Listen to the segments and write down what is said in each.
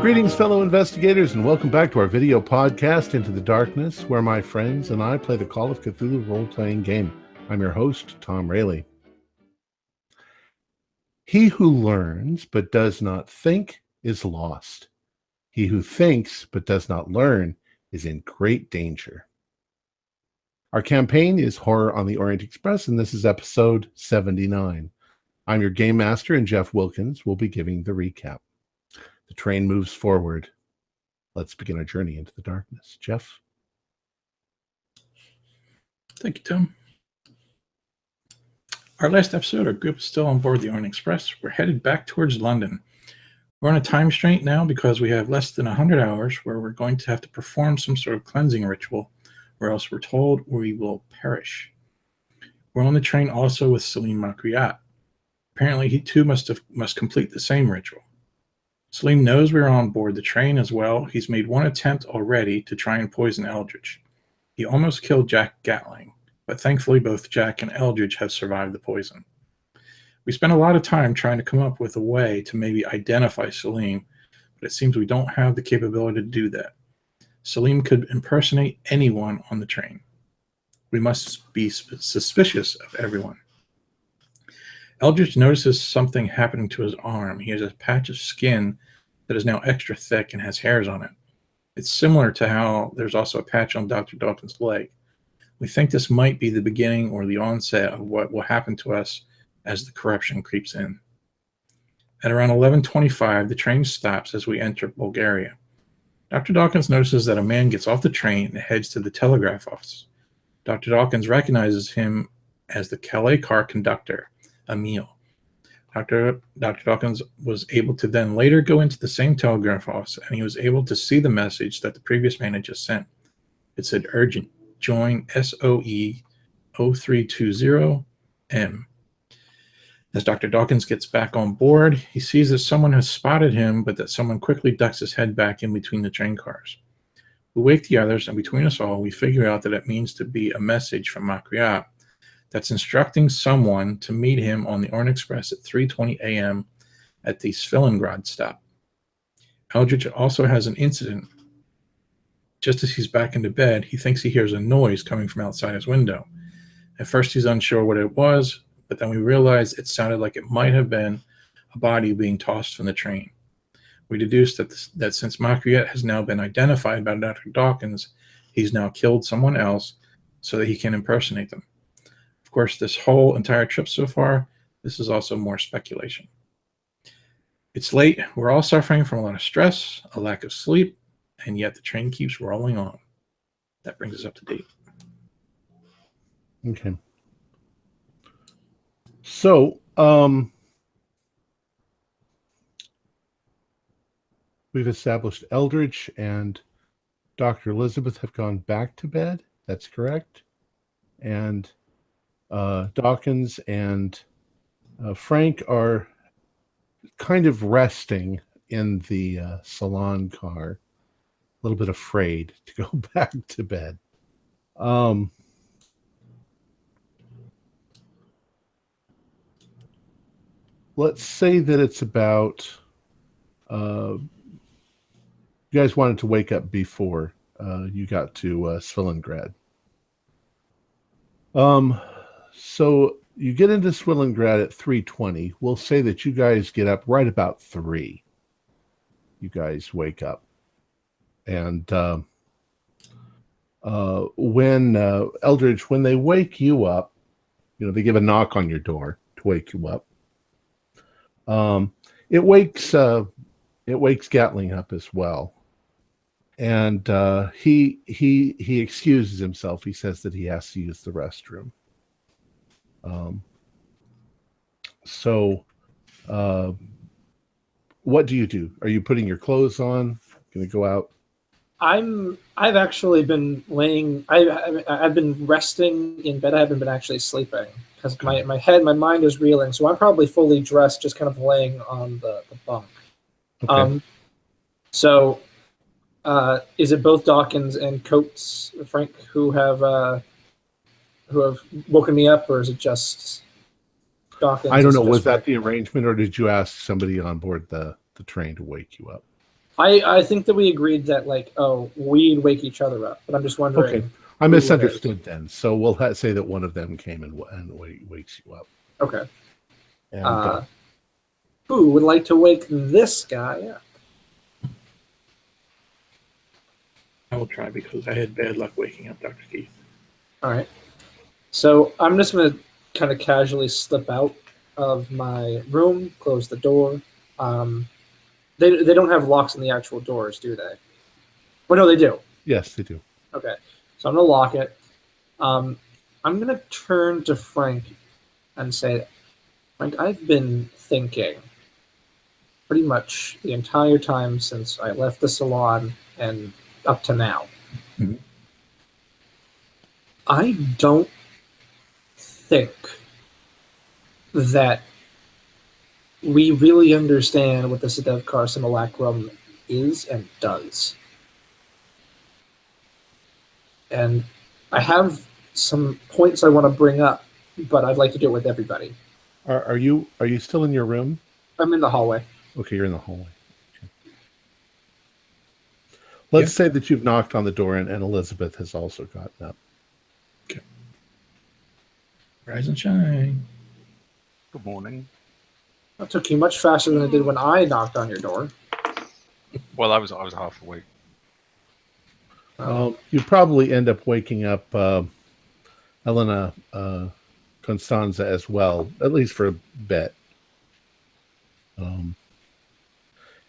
Greetings, fellow investigators, and welcome back to our video podcast, Into the Darkness, where my friends and I play the Call of Cthulhu role-playing game. I'm your host, Tom Rayleigh. He who learns but does not think is lost. He who thinks but does not learn is in great danger. Our campaign is Horror on the Orient Express, and this is episode 79. I'm your game master, and Jeff Wilkins will be giving the recap. The train moves forward. Let's begin our journey into the darkness. Jeff? Thank you, Tom. Our last episode, our group is still on board the Orient Express. We're headed back towards London. We're on a time restraint now because we have less than 100 hours where we're going to have to perform some sort of cleansing ritual, or else we're told we will perish. We're on the train also with Salim Makriat. Apparently, he too must complete the same ritual. Salim knows we're on board the train as well. He's made one attempt already to try and poison Eldridge. He almost killed Jack Gatling, but thankfully both Jack and Eldridge have survived the poison. We spent a lot of time trying to come up with a way to maybe identify Salim, but it seems we don't have the capability to do that. Salim could impersonate anyone on the train. We must be suspicious of everyone. Eldridge notices something happening to his arm. He has a patch of skin that is now extra thick and has hairs on it. It's similar to how there's also a patch on Dr. Dawkins' leg. We think this might be the beginning or the onset of what will happen to us as the corruption creeps in. At around 11:25, the train stops as we enter Bulgaria. Dr. Dawkins notices that a man gets off the train and heads to the telegraph office. Dr. Dawkins recognizes him as the Calais car conductor, Emil. Dr. Dawkins was able to then later go into the same telegraph office, and he was able to see the message that the previous man had just sent. It said, "Urgent, join SOE 0320M. As Dr. Dawkins gets back on board, he sees that someone has spotted him, but that someone quickly ducks his head back in between the train cars. We wake the others, and between us all, we figure out that it means to be a message from Makriat that's instructing someone to meet him on the Orient Express at 3:20 a.m. at the Svilengrad stop. Eldridge also has an incident. Just as he's back into bed, he thinks he hears a noise coming from outside his window. At first, he's unsure what it was, but then we realize it sounded like it might have been a body being tossed from the train. We deduce that since Makriat has now been identified by Dr. Dawkins, he's now killed someone else so that he can impersonate them. Of course, this whole entire trip so far, this is also more speculation. It's late. We're all suffering from a lot of stress, a lack of sleep, and yet the train keeps rolling on. That brings us up to date. Okay. So, we've established Eldridge and Dr. Elizabeth have gone back to bed. That's correct. And Dawkins and Frank are kind of resting in the salon car, a little bit afraid to go back to bed. Let's say that it's about, you guys wanted to wake up before you got to Svilengrad. So you get into Svilengrad at 3:20. We'll say that you guys get up right about 3. You guys wake up. And when Eldridge, when they wake you up, they give a knock on your door to wake you up. It wakes Gatling up as well. And he excuses himself. He says that he has to use the restroom. So what do you do? Are you putting your clothes on? Going to go out? I've actually been laying. I've been resting in bed. I haven't been actually sleeping because my mind is reeling. So I'm probably fully dressed, just kind of laying on the bunk. Okay. So is it both Dawkins and Coates, Frank, who have woken me up, or is it just Dawkins? I don't know. Was that the arrangement, or did you ask somebody on board the train to wake you up? I think that we agreed that like we'd wake each other up, but I'm just wondering. Okay, I who it is. misunderstood then. So we'll say that one of them came and wakes you up. Okay. And Who would like to wake this guy up? I will try because I had bad luck waking up Dr. Keith. All right. So I'm just going to kind of casually slip out of my room, close the door. They don't have locks on the actual doors, do they? Well, no, they do. yes, they do. Okay. So I'm going to lock it. I'm going to turn to Frank and say, Frank, I've been thinking pretty much the entire time since I left the salon and up to now. Mhm. I don't think that we really understand what the Sedevkar simulacrum is and does. And I have some points I want to bring up, but I'd like to do it with everybody. Are you still in your room? I'm in the hallway. Okay, you're in the hallway. Okay. Let's say that you've knocked on the door and Elizabeth has also gotten up. Okay. Rise and shine. Good morning. That took you much faster than it did when I knocked on your door. Well, I was half awake. You'd probably end up waking up Elena Constanza as well, at least for a bit.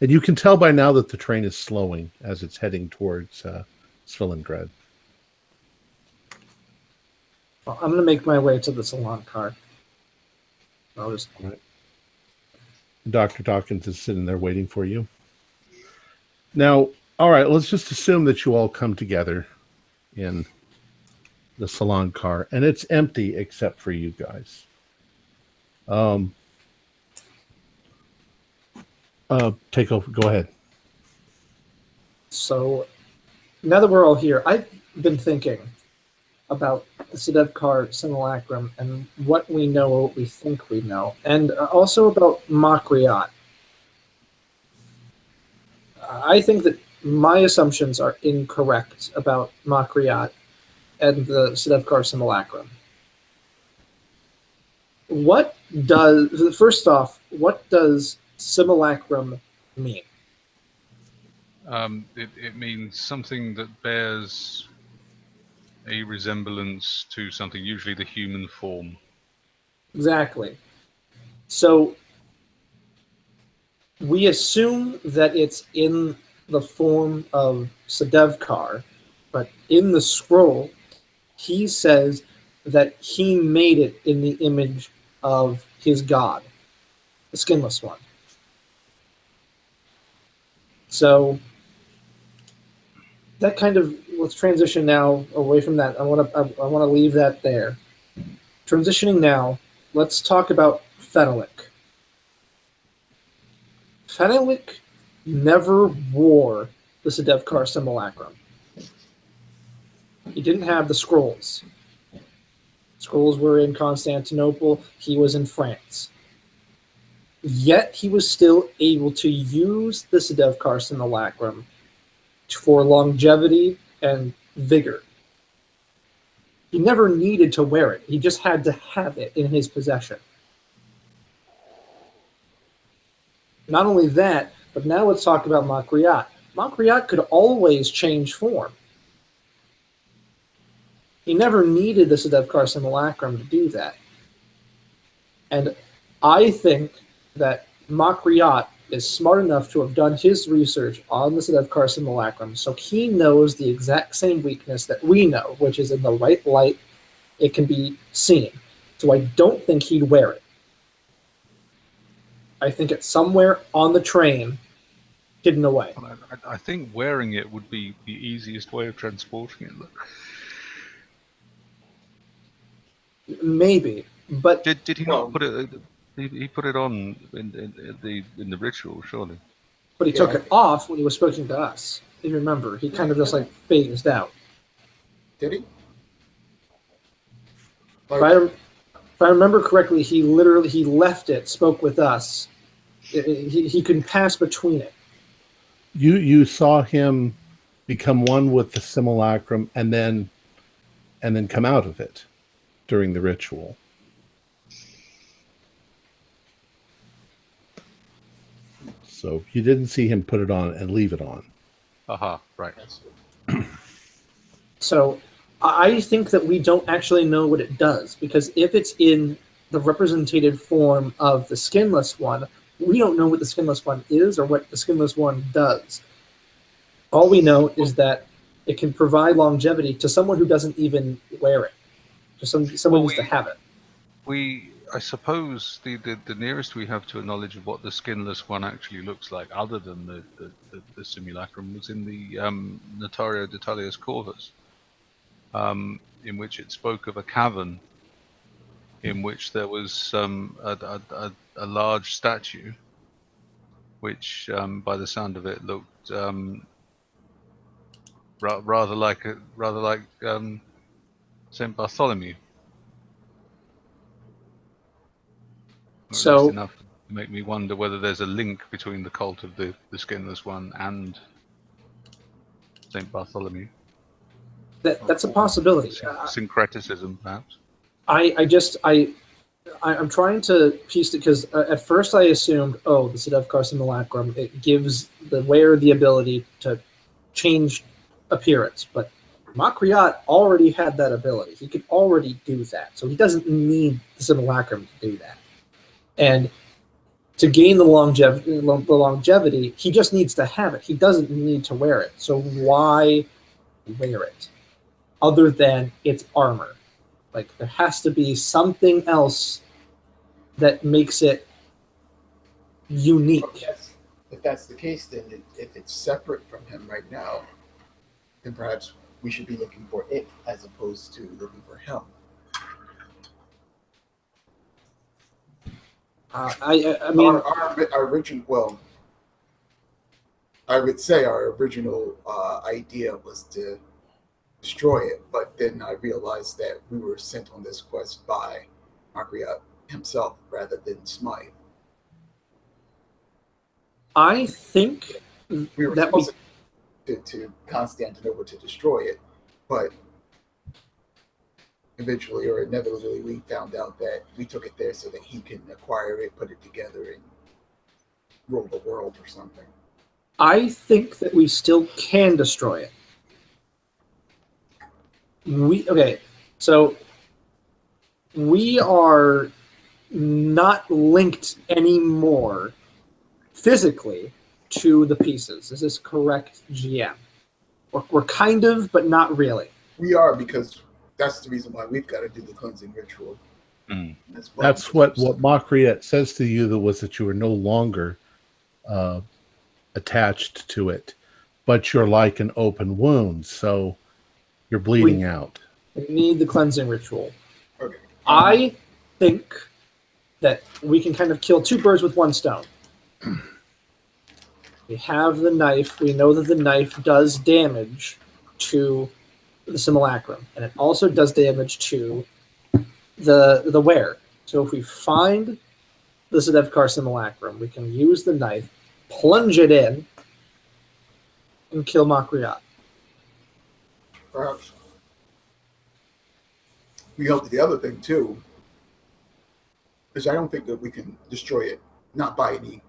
And you can tell by now that the train is slowing as it's heading towards Svilengrad. Well, I'm going to make my way to the salon car. I'll just... All right. Dr. Dawkins is sitting there waiting for you. Now, all right, let's just assume that you all come together in the salon car, and it's empty except for you guys. Take over. Go ahead. So, now that we're all here, I've been thinking about the Sedevkar simulacrum and what we know or what we think we know, and also about Makriot. I think that my assumptions are incorrect about Makriot and the Sedevkar simulacrum. First off, what does simulacrum mean? It means something that bears a resemblance to something, usually the human form. Exactly. So we assume that it's in the form of Sedevkar, but in the scroll, he says that he made it in the image of his god, the skinless one. So that kind of, let's transition now away from that. I want to leave that there. Transitioning now, let's talk about Fenalik. Fenalik never wore the Sedevkar simulacrum. He didn't have the scrolls. Scrolls were in Constantinople. He was in France. Yet he was still able to use the Sedevkar simulacrum for longevity and vigor. He never needed to wear it. He just had to have it in his possession. Not only that, but now let's talk about Makriot. Makriot could always change form. He never needed the Sedevkar simulacrum to do that. And I think that Makriot is smart enough to have done his research on the Sedevkar simulacrum, so he knows the exact same weakness that we know, which is in the right light, it can be seen. So I don't think he'd wear it. I think it's somewhere on the train, hidden away. I think wearing it would be the easiest way of transporting it. Look. Maybe, but Did he not put it? He put it on in the ritual, surely. But he took it off when he was speaking to us. If you remember, he kind of just like phased out. Did he? If I remember correctly, he left it, spoke with us. He couldn't pass between it. You saw him become one with the simulacrum and then come out of it during the ritual. So you didn't see him put it on and leave it on. Aha, right. So I think that we don't actually know what it does, because if it's in the represented form of the skinless one, we don't know what the skinless one is or what the skinless one does. All we know is that it can provide longevity to someone who doesn't even wear it. Just someone needs to have it. I suppose the nearest we have to a knowledge of what the skinless one actually looks like, other than the simulacrum, was in the Notario d'Italia's Corvus, in which it spoke of a cavern in which there was a large statue, which, by the sound of it, looked rather like Saint Bartholomew. So Enough to make me wonder whether there's a link between the cult of the skinless one and Saint Bartholomew. that's a possibility. Syncretism, perhaps. I'm trying to piece it, because at first I assumed, the Sedefkar Simulacrum, it gives the wearer the ability to change appearance, but Makriot already had that ability. He could already do that, so he doesn't need the Simulacrum to do that. And to gain the longevity, he just needs to have it. He doesn't need to wear it. So why wear it, other than its armor? Like, there has to be something else that makes it unique. If that's the case, then if it's separate from him right now, then perhaps we should be looking for it as opposed to looking for him. I mean, our original, well, I would say our original idea was to destroy it, but then I realized that we were sent on this quest by Makriot himself rather than Smythe. I think we were supposed to Constantinople to destroy it, but eventually or inevitably we found out that we took it there so that he can acquire it, put it together, and rule the world or something. I think that we still can destroy it. So we are not linked anymore physically to the pieces. Is this correct, GM? We're kind of, but not really. We are, because that's the reason why we've got to do the cleansing ritual. Mm. That's what Makriot says to you, that you are no longer attached to it, but you're like an open wound, so you're bleeding out. We need the cleansing ritual. Okay. I think that we can kind of kill two birds with one stone. We have the knife. We know that the knife does damage to the simulacrum, and it also does damage to the wearer. So if we find the Sedefkar simulacrum, we can use the knife, plunge it in, and kill Makriot. Perhaps. We hope the other thing too is I don't think that we can destroy it, not by any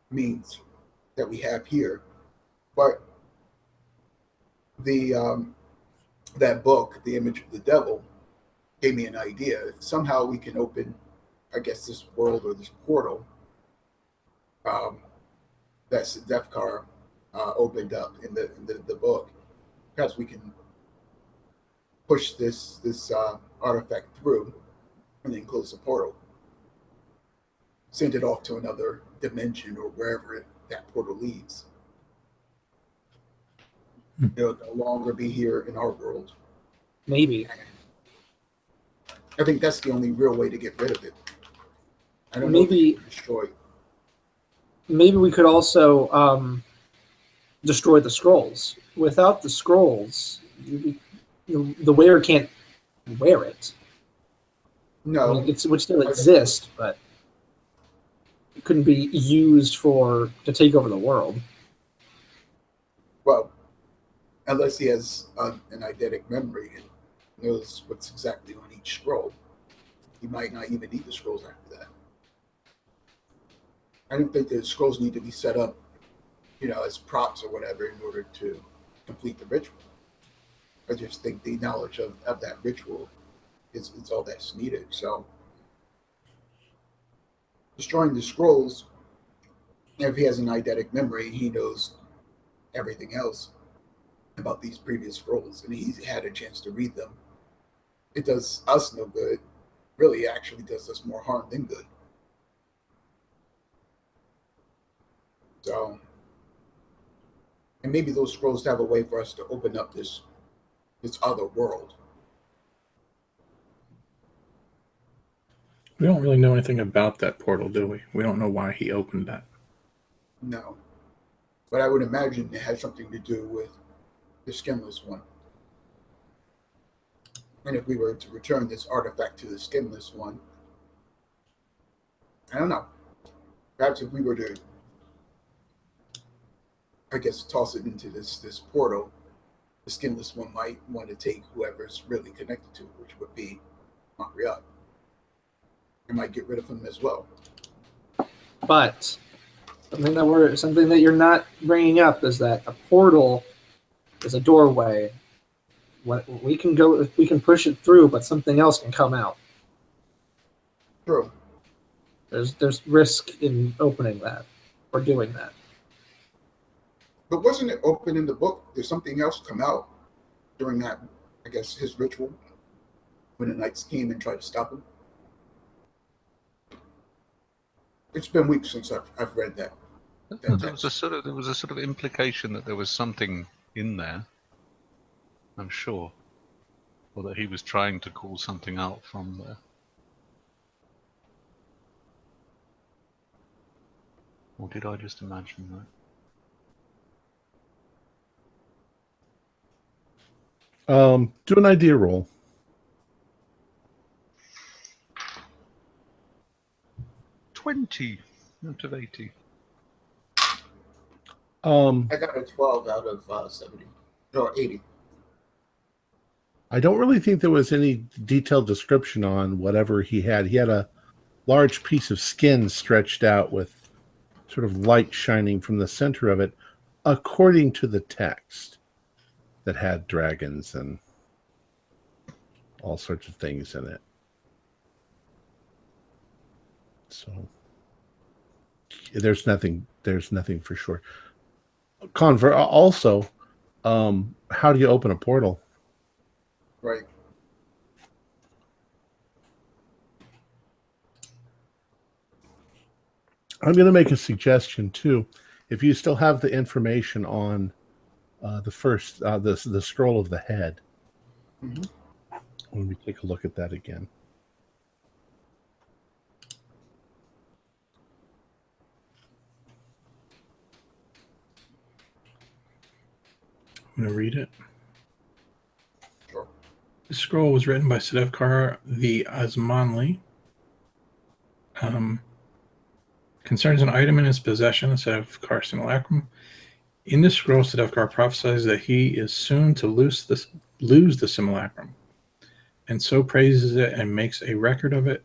means that we have here, but the that book, The Image of the Devil, gave me an idea. If somehow we can open, I guess, this world or this portal that Sedefkar opened up in the book, perhaps we can push this artifact through and then close the portal. Send it off to another dimension or wherever that portal leads. It'll no longer be here in our world. Maybe. I think that's the only real way to get rid of it. I don't know if we can destroy it. Maybe we could also destroy the scrolls. Without the scrolls, the wearer can't wear it. No. I mean, it would still exist, but it couldn't be used to take over the world. unless he has an eidetic memory and knows what's exactly on each scroll. He might not even need the scrolls after that. I don't think the scrolls need to be set up, as props or whatever in order to complete the ritual. I just think the knowledge of that ritual is all that's needed. So destroying the scrolls, if he has an eidetic memory, he knows everything else about these previous scrolls, and he's had a chance to read them. It does us no good. Really, it actually does us more harm than good. So, and maybe those scrolls have a way for us to open up this other world. We don't really know anything about that portal, do we? We don't know why he opened that. No. But I would imagine it had something to do with the skinless one. And if we were to return this artifact to the skinless one, I don't know. Perhaps if we were to, I guess, toss it into this portal, the skinless one might want to take whoever's really connected to it, which would be Montreal. It might get rid of him as well. But something that you're not bringing up is that a portal is a doorway. We can push it through, but something else can come out. True. There's risk in opening that or doing that. But wasn't it open in the book? Did something else come out during that, I guess, his ritual when the knights came and tried to stop him? It's been weeks since I've read that. There was a sort of implication that there was something in there, I'm sure, or that he was trying to call something out from there. Or did I just imagine that? Do an idea roll. 20 out of 80. I got a 12 out of 70 or 80. I don't really think there was any detailed description on whatever he had. He had a large piece of skin stretched out with sort of light shining from the center of it, according to the text, that had dragons and all sorts of things in it. So there's nothing for sure. Convert also, how do you open a portal? Right. I'm going to make a suggestion too. If you still have the information on the first, the scroll of the head, let me take a look at that again. I'm going to read it. Sure. The scroll was written by Sedefkar the Osmanli. Concerns an item in his possession, Sedefkar simulacrum. In this scroll, Sedefkar prophesies that he is soon to lose the simulacrum, and so praises it and makes a record of it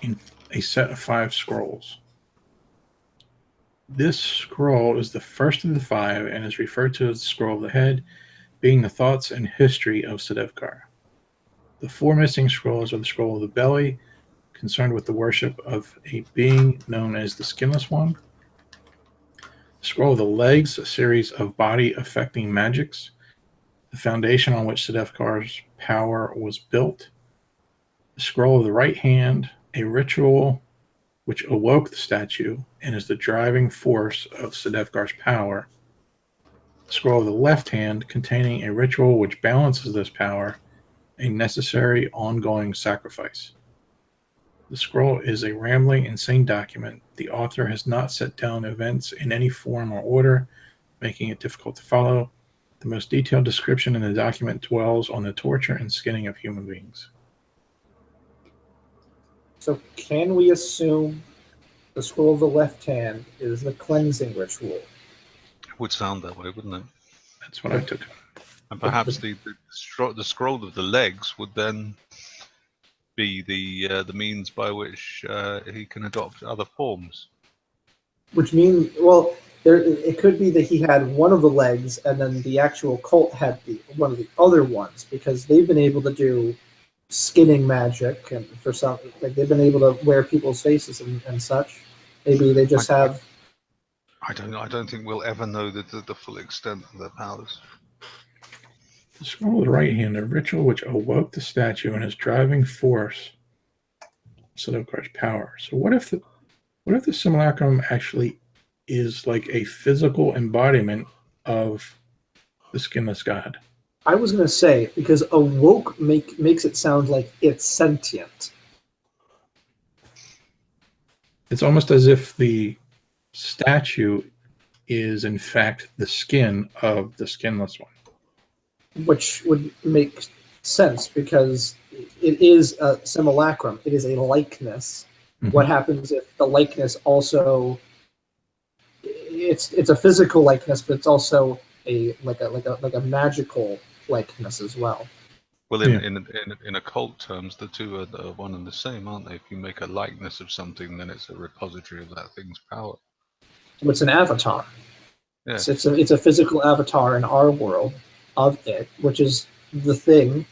in a set of 5 scrolls. This scroll is the first of the 5 and is referred to as the Scroll of the Head, being the thoughts and history of Sedefkar. The 4 missing scrolls are the Scroll of the Belly, concerned with the worship of a being known as the Skinless One. The Scroll of the Legs, a series of body-affecting magics, the foundation on which Sedefkar's power was built. The Scroll of the Right Hand, a ritual which awoke the statue and is the driving force of Sedefkar's power. The Scroll of the Left Hand, containing a ritual which balances this power, a necessary ongoing sacrifice. The scroll is a rambling, insane document. The author has not set down events in any form or order, making it difficult to follow. The most detailed description in the document dwells on the torture and skinning of human beings. So can we assume the Scroll of the Left Hand is the cleansing ritual? It would sound that way, wouldn't it? That's what I took. And perhaps the scroll of the legs would then be the means by which he can adopt other forms. Which means, well, it could be that he had one of the legs, and then the actual cult had one of the other ones, because they've been able to do skinning magic, and for some, like they've been able to wear people's faces and such. Maybe they just have. I don't think we'll ever know the full extent of their powers. The scroll of the right hand, a ritual which awoke the statue and is driving force. So Lovecraft's power. So what if the simulacrum actually is like a physical embodiment of the skinless god? I was going to say, because awoke makes it sound like it's sentient. It's almost as if the statue is in fact the skin of the skinless one. Which would make sense, because it is a simulacrum. It is a likeness. Mm-hmm. What happens if the likeness also... It's a physical likeness, but it's also a magical likeness as well. Well, in occult terms, the two are one and the same, aren't they? If you make a likeness of something, then it's a repository of that thing's power. It's an avatar. Yes. It's a physical avatar in our world of it, which is the thing.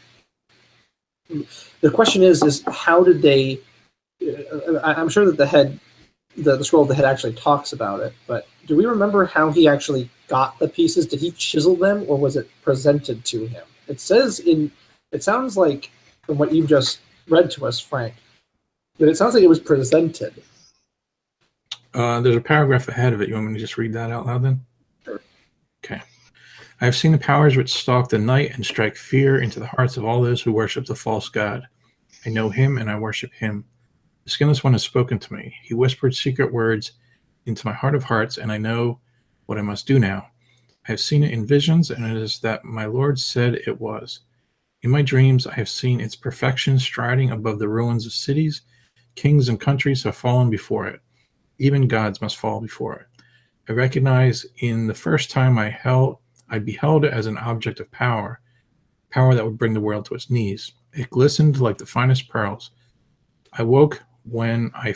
The question is how did they... I'm sure that the scroll of the head actually talks about it, but do we remember how he actually got the pieces? Did he chisel them, or was it presented to him? It sounds like, from what you've just read to us, Frank, that it sounds like it was presented. There's a paragraph ahead of it. You want me to just read that out loud then? Sure. Okay. I have seen the powers which stalk the night and strike fear into the hearts of all those who worship the false god. I know him and I worship him. The skinless one has spoken to me. He whispered secret words into my heart of hearts, and I know what I must do now. I have seen it in visions, and it is that my Lord said it was. In my dreams, I have seen its perfection striding above the ruins of cities. Kings and countries have fallen before it. Even gods must fall before it. I recognize in the first time I beheld it as an object of power that would bring the world to its knees. It glistened like the finest pearls. It awoke when I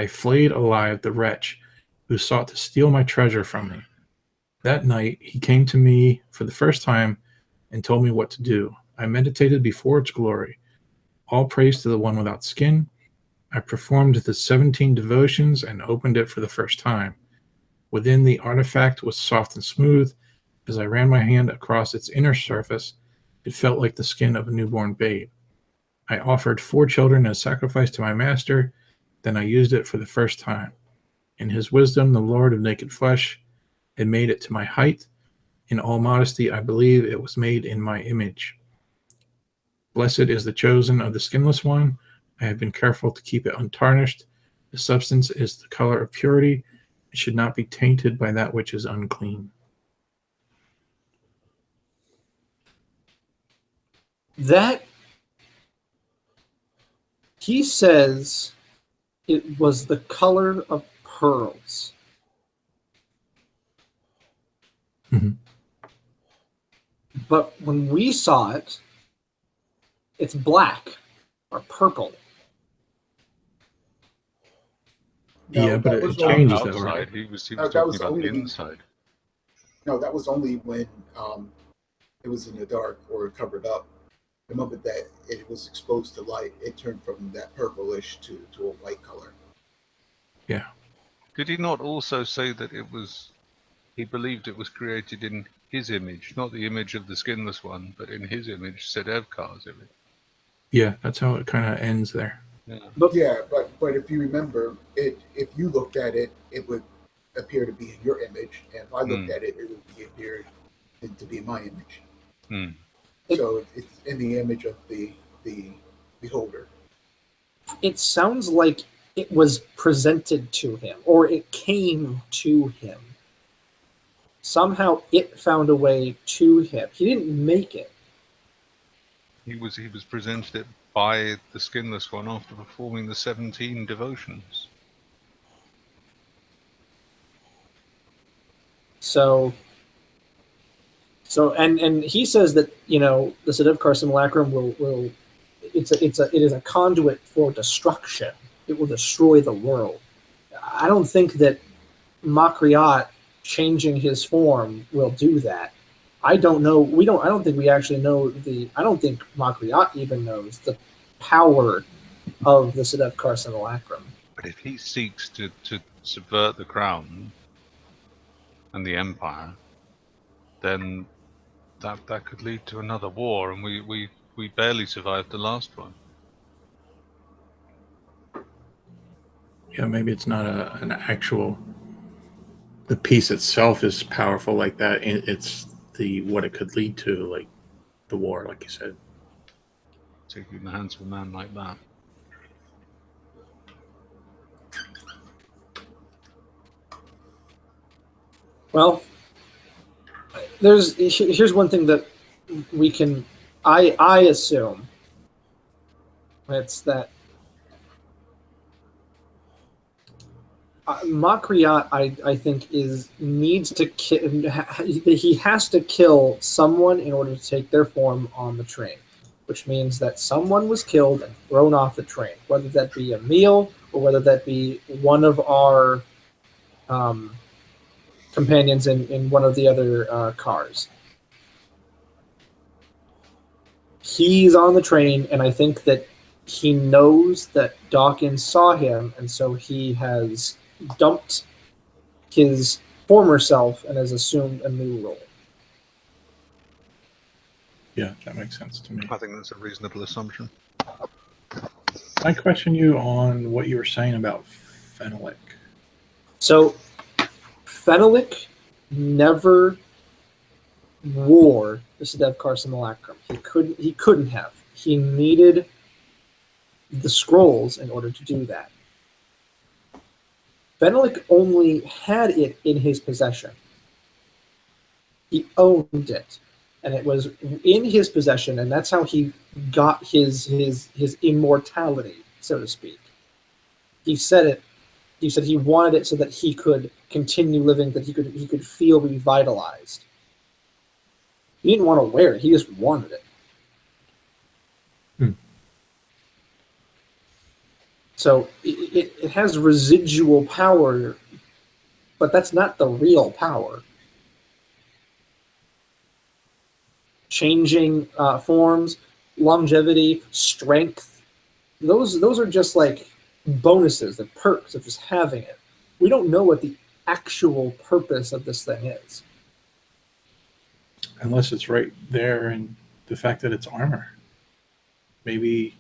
flayed alive the wretch who sought to steal my treasure from me. That night, he came to me for the first time and told me what to do. I meditated before its glory. All praise to the one without skin. I performed the 17 devotions and opened it for the first time. Within, the artifact was soft and smooth. As I ran my hand across its inner surface, it felt like the skin of a newborn babe. I offered 4 children as sacrifice to my master. Then I used it for the first time. In his wisdom, the Lord of naked flesh had made it to my height. In all modesty, I believe it was made in my image. Blessed is the chosen of the skinless one. I have been careful to keep it untarnished. The substance is the color of purity. It should not be tainted by that which is unclean. That he says it was the color of pearls. Mm-hmm. But when we saw it, it's black or purple. Yeah, but it changes that, right? He was talking about the inside. No, that was only when it was in the dark or covered up. The moment that it was exposed to light, it turned from that purplish to a white color. Yeah. Did he not also say that he believed it was created in his image, not the image of the skinless one, but in his image, Sedevkar's image? Yeah, that's how it kind of ends there. Yeah. But if you remember, if you looked at it, it would appear to be in your image, and if I looked at it, it would appear to be my image. Mm. So it's in the image of the beholder. It sounds like it was presented to him, or it came to him. Somehow it found a way to him. He didn't make it. He was presented it by the skinless one after performing the 17 devotions. And he says that, you know, the Sedefkar simulacrum will it is a conduit for destruction. It will destroy the world. I don't think that Makriot changing his form will do that. I don't know. I don't think we actually know I don't think Makriot even knows the power of the Sedefkar simulacrum. But if he seeks to subvert the crown and the empire, then that could lead to another war, and we barely survived the last one. Yeah, maybe it's not an actual. The piece itself is powerful like that. It's what it could lead to, like the war, like you said. Take you in the hands of a man like that. Well, here's one thing that we can. I assume it's that Makriot, I think, needs to he has to kill someone in order to take their form on the train, which means that someone was killed and thrown off the train, whether that be Emil or whether that be one of our companions in one of the other cars. He's on the train, and I think that he knows that Dawkins saw him, and so he has dumped his former self and has assumed a new role. Yeah, that makes sense to me. I think that's a reasonable assumption. I question you on what you were saying about Fenwick. So, Fenwick never wore the Sedefkar simulacrum. He couldn't have. He needed the scrolls in order to do that. Fenwick only had it in his possession. He owned it, and it was in his possession, and that's how he got his immortality, so to speak. He said it. He said he wanted it so that he could continue living, that he could feel revitalized. He didn't want to wear it. He just wanted it. So it has residual power, but that's not the real power. Changing forms, longevity, strength, those are just like bonuses, the perks of just having it. We don't know what the actual purpose of this thing is. Unless it's right there in the fact that it's armor. Maybe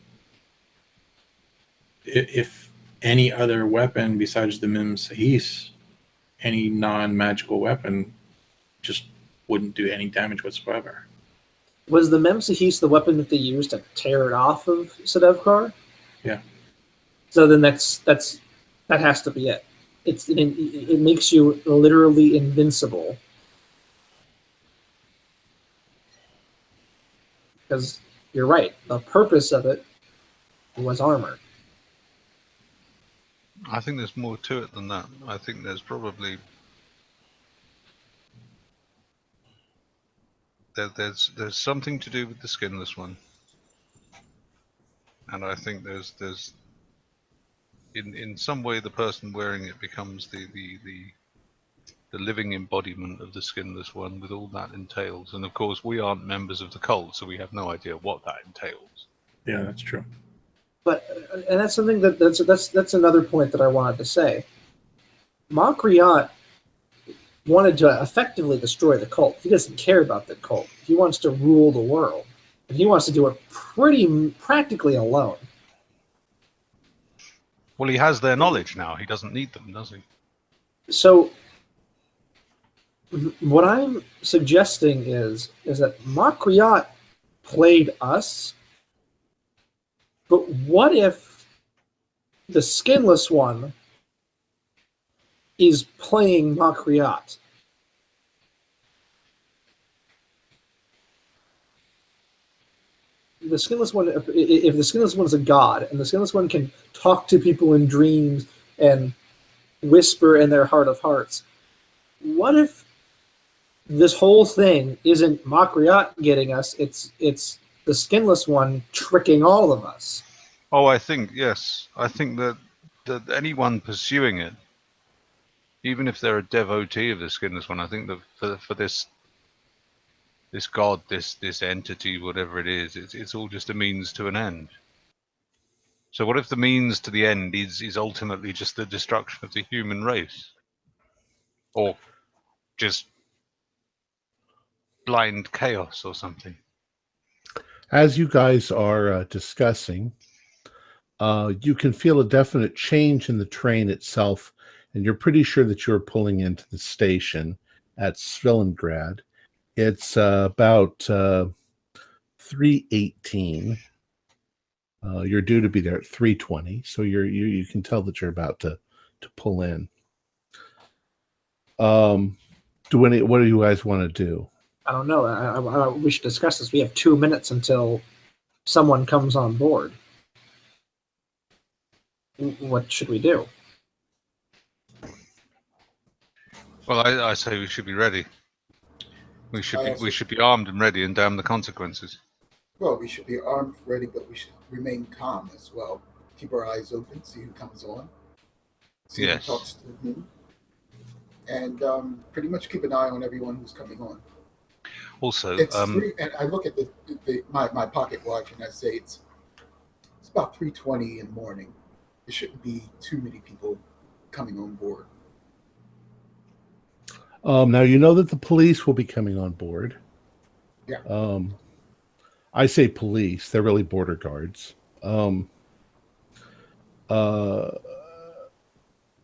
if any other weapon besides the Mem Sahis, any non-magical weapon, just wouldn't do any damage whatsoever. Was the Mem Sahis the weapon that they used to tear it off of Sedefkar? Yeah. So then that has to be it. It makes you literally invincible. Because you're right, the purpose of it was armor. I think there's more to it than that. I think there's probably there's something to do with the skinless one, and I think there's in some way the person wearing it becomes the living embodiment of the skinless one, with all that entails. And of course, we aren't members of the cult, so we have no idea what that entails. Yeah, that's true. And that's something that's another point that I wanted to say. Makriot wanted to effectively destroy the cult. He doesn't care about the cult. He wants to rule the world, and he wants to do it practically alone. Well, he has their knowledge now. He doesn't need them, does he? So, what I'm suggesting is that Makriot played us. But what if the skinless one is playing Makriot? The skinless one, if the skinless one is a god, and the skinless one can talk to people in dreams and whisper in their heart of hearts, what if this whole thing isn't Makriot getting us. It's the skinless one tricking all of us. Oh, I think, yes. I think that anyone pursuing it, even if they're a devotee of the skinless one, I think that for this god, this entity, whatever it is, it's all just a means to an end. So what if the means to the end is ultimately just the destruction of the human race? Or just blind chaos or something? As you guys are discussing, you can feel a definite change in the train itself, and you're pretty sure that you're pulling into the station at Svilengrad. It's about 3:18. You're due to be there at 3:20, so you can tell that you're about to pull in. What do you guys want to do? I don't know. We should discuss this. We have 2 minutes until someone comes on board. What should we do? Well, I say we should be ready. We should be armed and ready and damn the consequences. Well, we should be armed, ready, but we should remain calm as well. Keep our eyes open, see who comes on, see who talks to whom, and pretty much keep an eye on everyone who's coming on. Also, it's and I look at my pocket watch and I say it's about 3:20 in the morning. There shouldn't be too many people coming on board. Now you know that the police will be coming on board. Yeah. I say police; they're really border guards. You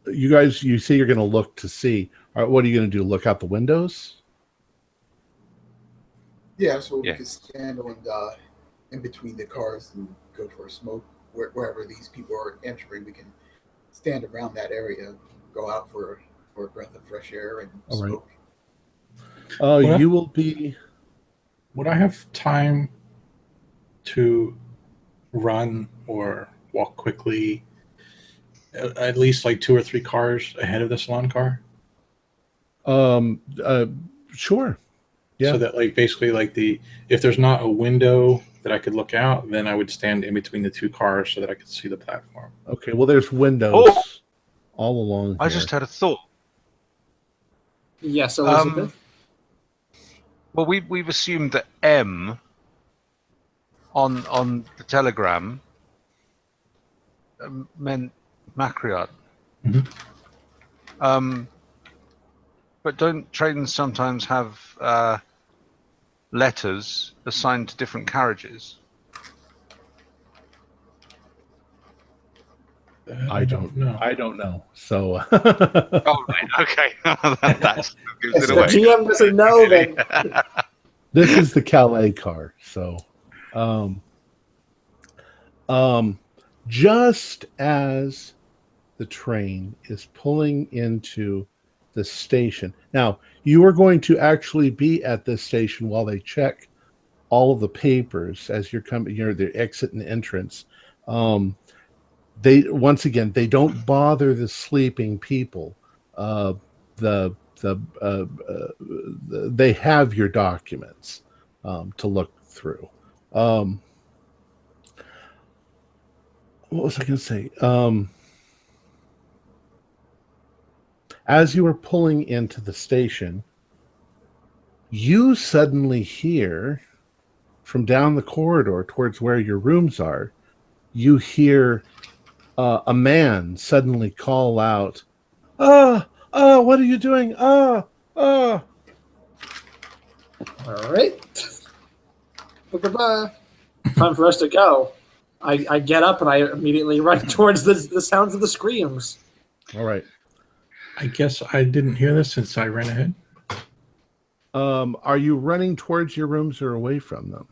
guys, you say you're going to look to see. All right, what are you going to do? Look out the windows? Yeah, so we can stand on in between the cars and go for a smoke. Wherever these people are entering, we can stand around that area, go out for a breath of fresh air and smoke. You will be... Would I have time to run or walk quickly at least like 2 or 3 cars ahead of the salon car? Sure. Yeah. So that basically if there's not a window that I could look out, then I would stand in between the 2 cars so that I could see the platform. Okay, well there's windows all along I just had a thought. Yes, Elizabeth? Well, we've assumed that M on the telegram meant Makriot. Mm-hmm. But don't trains sometimes have letters assigned to different carriages? I don't know. So. Oh, right. Okay. That gives it away. The GM doesn't know then. This is the Calais car. So, just as the train is pulling into the station. Now, you are going to actually be at this station while they check all of the papers as you're coming, the exit and entrance. They don't bother the sleeping people. They have your documents to look through. What was I going to say? As you are pulling into the station, you suddenly hear from down the corridor towards where your rooms are, you hear a man suddenly call out, what are you doing? All right. Goodbye. Time for us to go. I get up and I immediately run towards the sounds of the screams. All right. I guess I didn't hear this since I ran ahead. Are you running towards your rooms or away from them?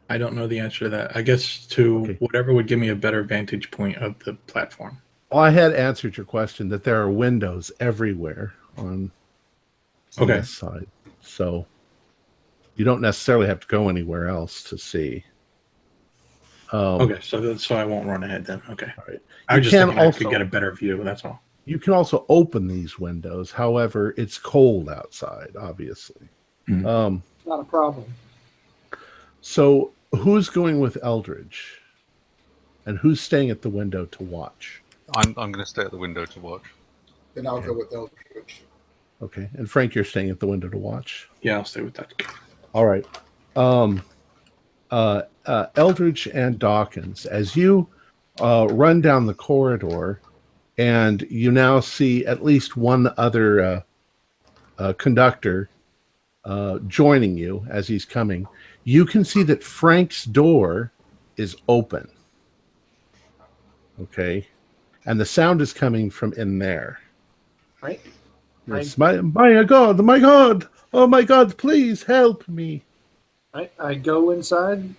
I don't know the answer to that. I guess whatever would give me a better vantage point of the platform. Well, I had answered your question that there are windows everywhere on this side. So you don't necessarily have to go anywhere else to see. Okay, so I won't run ahead then. Okay. All right. I was just can thinking I could also- get a better view. That's all. You can also open these windows. However, it's cold outside, obviously. Mhm. Not a problem. So who's going with Eldridge? And who's staying at the window to watch? I'm going to stay at the window to watch. Then I'll go with Eldridge. Okay. And Frank, you're staying at the window to watch? Yeah, I'll stay with that. All right. Eldridge and Dawkins, as you run down the corridor, and you now see at least one other conductor joining you as he's coming, you can see that Frank's door is open. Okay. And the sound is coming from in there. Right? Yes, my God, oh my God, please help me. I go inside,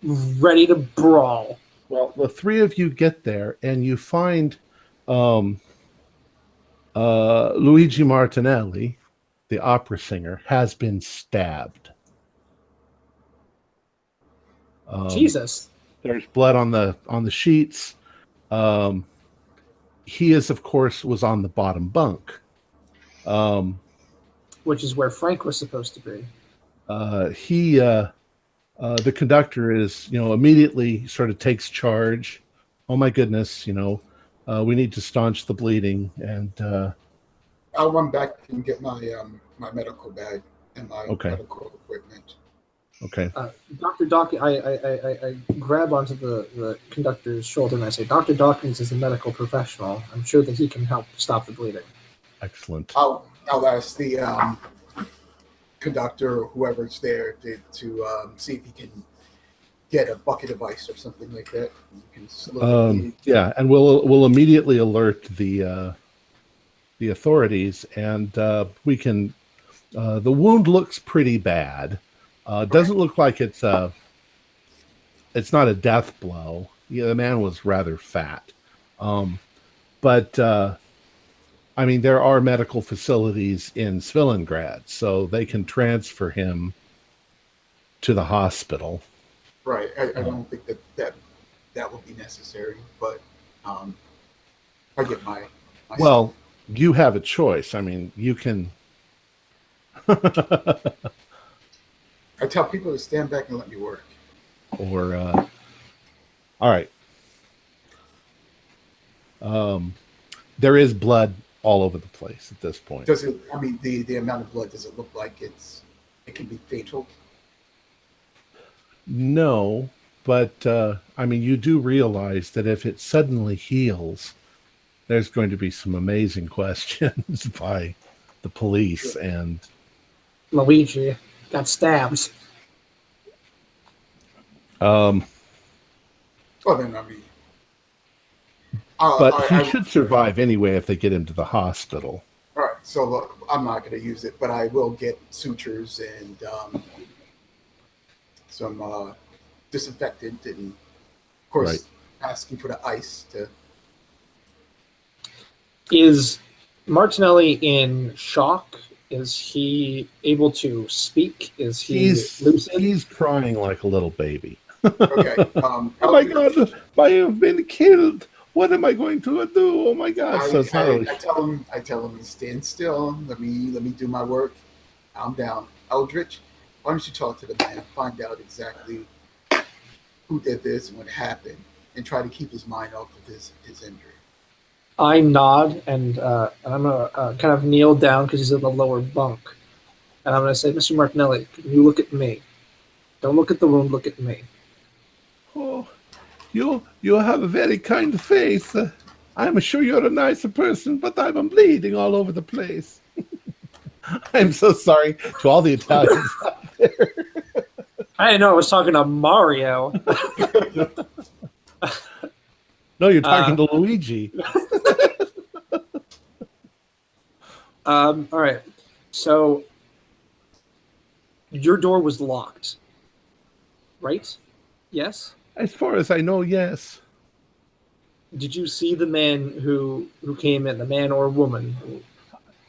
ready to brawl. Well, the three of you get there, and you find Luigi Martinelli, the opera singer, has been stabbed. Jesus. There's blood on the sheets. He is, of course, was on the bottom bunk. Which is where Frank was supposed to be. The conductor is, immediately sort of takes charge. Oh my goodness, we need to staunch the bleeding, and I'll run back and get my my medical bag and my medical equipment. Okay. Dr. Dawkins, I grab onto the conductor's shoulder and I say, Dr. Dawkins is a medical professional. I'm sure that he can help stop the bleeding. Excellent. I'll ask the conductor or whoever's there to see if he can get a bucket of ice or something like that. Yeah, and we'll immediately alert the authorities, and we can. The wound looks pretty bad. Doesn't look like it's not a death blow. Yeah, the man was rather fat, but I mean, there are medical facilities in Svilengrad, so they can transfer him to the hospital. Right. I don't think that would be necessary, but I get my well, you have a choice. I mean, you can. I tell people to stand back and let me work. Or, all right. There is blood all over the place at this point. Does it? I mean, the amount of blood, does it look like it can be fatal? No, but I mean, you do realize that if it suddenly heals, there's going to be some amazing questions by the police. Sure. And Luigi got stabbed. Well, then, I mean, but he should survive anyway if they get him to the hospital. All right. So look, I'm not going to use it, but I will get sutures and some disinfectant, and of course, asking for the ice to. Is Martinelli in shock? Is he able to speak? Is he lucid? He's crying like a little baby. Okay. Oh my God! I have been killed. What am I going to do? Oh my God! I tell him to stand still. Let me do my work. I'm down. Eldridge, why don't you talk to the man, find out exactly who did this and what happened, and try to keep his mind off of his injury. I nod, and I'm going to kind of kneel down because he's in the lower bunk. And I'm going to say, Mr. Martinelli, can you look at me? Don't look at the wound, look at me. Oh, you have a very kind face. I'm sure you're a nicer person, but I'm bleeding all over the place. I'm so sorry to all the Italians out there. I didn't know I was talking to Mario. No, you're talking to Luigi. All right. So your door was locked, right? Yes? As far as I know, yes. Did you see the man who came in, the man or woman?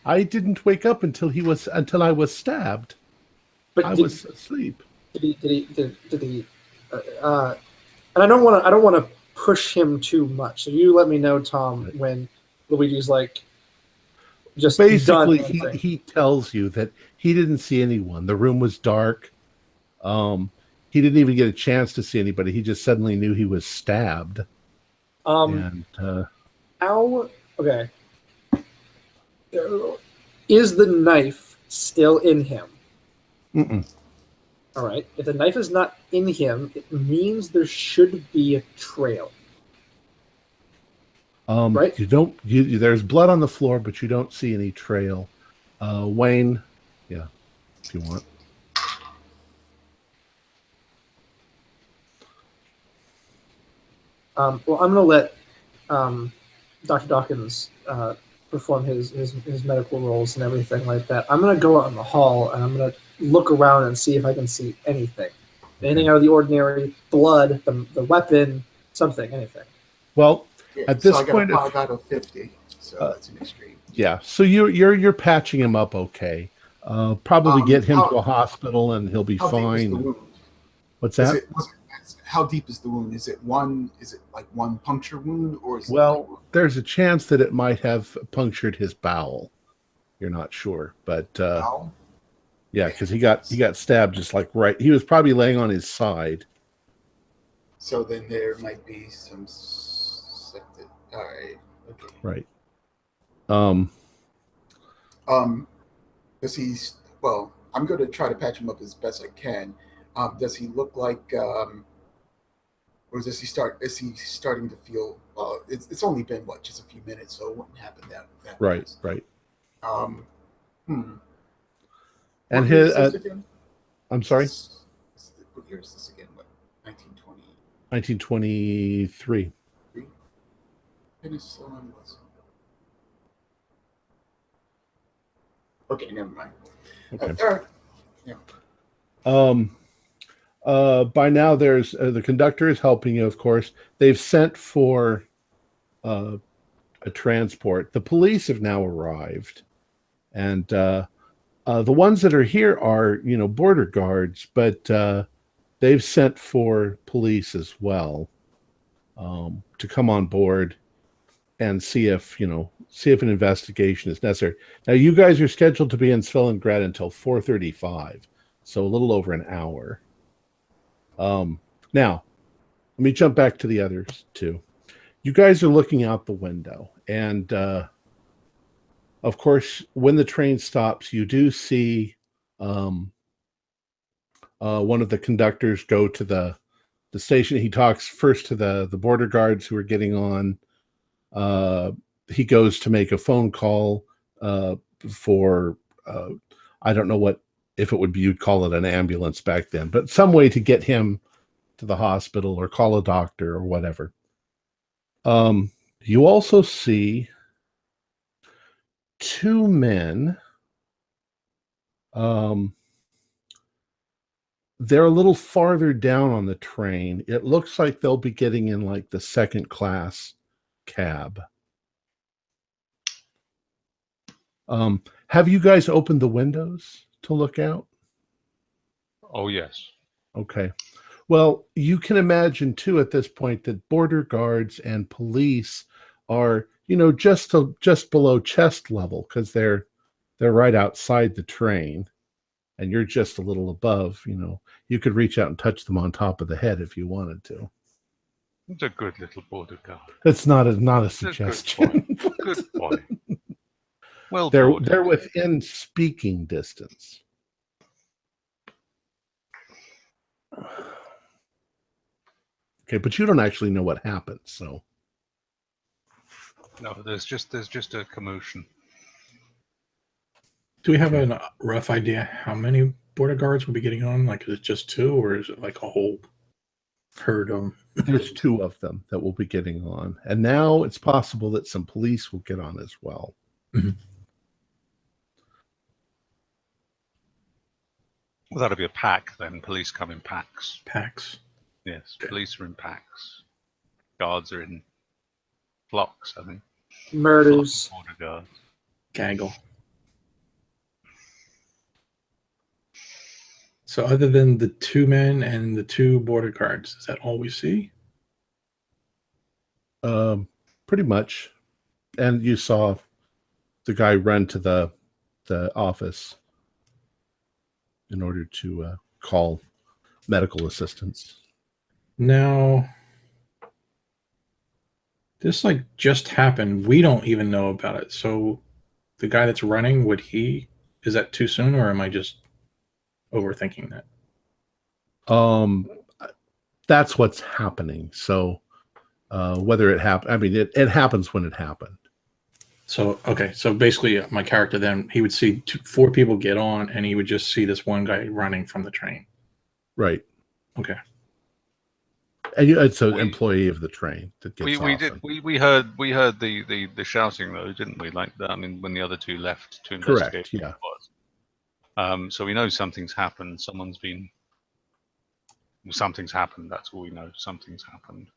I didn't wake up until I was stabbed. But I was asleep. Did he And I don't want to push him too much. So you let me know, Tom, when Luigi's like just basically done he tells you that he didn't see anyone. The room was dark. He didn't even get a chance to see anybody. He just suddenly knew he was stabbed. And how okay. Is the knife still in him? Mm-mm. All right. If the knife is not in him, it means there should be a trail. Right? You don't. There's blood on the floor, but you don't see any trail. Wayne, yeah, if you want. Well, I'm going to let Dr. Dawkins perform his medical roles and everything like that. I'm going to go out in the hall and I'm going to look around and see if I can see anything. Anything out of the ordinary, blood, the weapon, something, anything. Well, at this I got point, a 5 out of 50, so that's an extreme. Yeah, so you're patching him up okay. Probably get him to a hospital and he'll be how fine. Deep is the wound? What's that? How deep is the wound? Is it like one puncture wound, or is there's a chance that it might have punctured his bowel. You're not sure, but bowel? Yeah, because he got stabbed just like right. He was probably laying on his side. So then there might be some. All right. Okay. Right. Does he? Well, I'm going to try to patch him up as best I can. Does he look like? Or does he start? Is he starting to feel? Well, it's only been just a few minutes, so it wouldn't happen that right, fast. Right. And what his. I'm sorry. What year is this again? What? 1920. 1923. Penicillin was. Okay, never mind. Okay. All right. Yeah. By now, there's the conductor is helping you. Of course, they've sent for a transport. The police have now arrived, and the ones that are here are border guards, but they've sent for police as well to come on board and see if an investigation is necessary. Now, you guys are scheduled to be in Stalingrad until 4:35, so a little over an hour. Now, let me jump back to the others too. You guys are looking out the window, and of course, when the train stops, you do see one of the conductors go to the station. He talks first to the border guards who are getting on. He goes to make a phone call for I don't know if it would be, you'd call it an ambulance back then, but some way to get him to the hospital or call a doctor or whatever. You also see two men. They're a little farther down on the train. It looks like they'll be getting in like the second class cab. Have you guys opened the windows to look out? Oh, yes. Okay. Well, you can imagine too at this point that border guards and police are, just below chest level, because they're right outside the train, and you're just a little above. You could reach out and touch them on top of the head if you wanted to. It's a good little border guard. It's not a suggestion. Good boy. Well, they're within speaking distance. Okay, but you don't actually know what happened, so. No, there's just a commotion. Do we have a rough idea how many border guards will be getting on? Like, is it just two, or is it like a whole herd of them? There's two of them that will be getting on, and now it's possible that some police will get on as well. Mm-hmm. Well, that'll be a pack then. Police come in packs. Packs. Yes, police are in packs. Guards are in flocks, I think. Murders. Border guards. Gaggle. So other than the two men and the two border guards, is that all we see? Pretty much. And you saw the guy run to the office in order to call medical assistance. Now, this like just happened. We don't even know about it. So the guy that's running, is that too soon, or am I just overthinking that? That's what's happening. So whether it happened, I mean, it happens when it happened. So, okay. So basically my character then, he would see 4 people get on and he would just see this one guy running from the train. Right. Okay. And it's an employee of the train that gets we heard the shouting though, didn't we? Like that. I mean, when the other 2 left to investigate. Correct. Yeah. What was. So we know something's happened. Something's happened. That's all we know. Something's happened.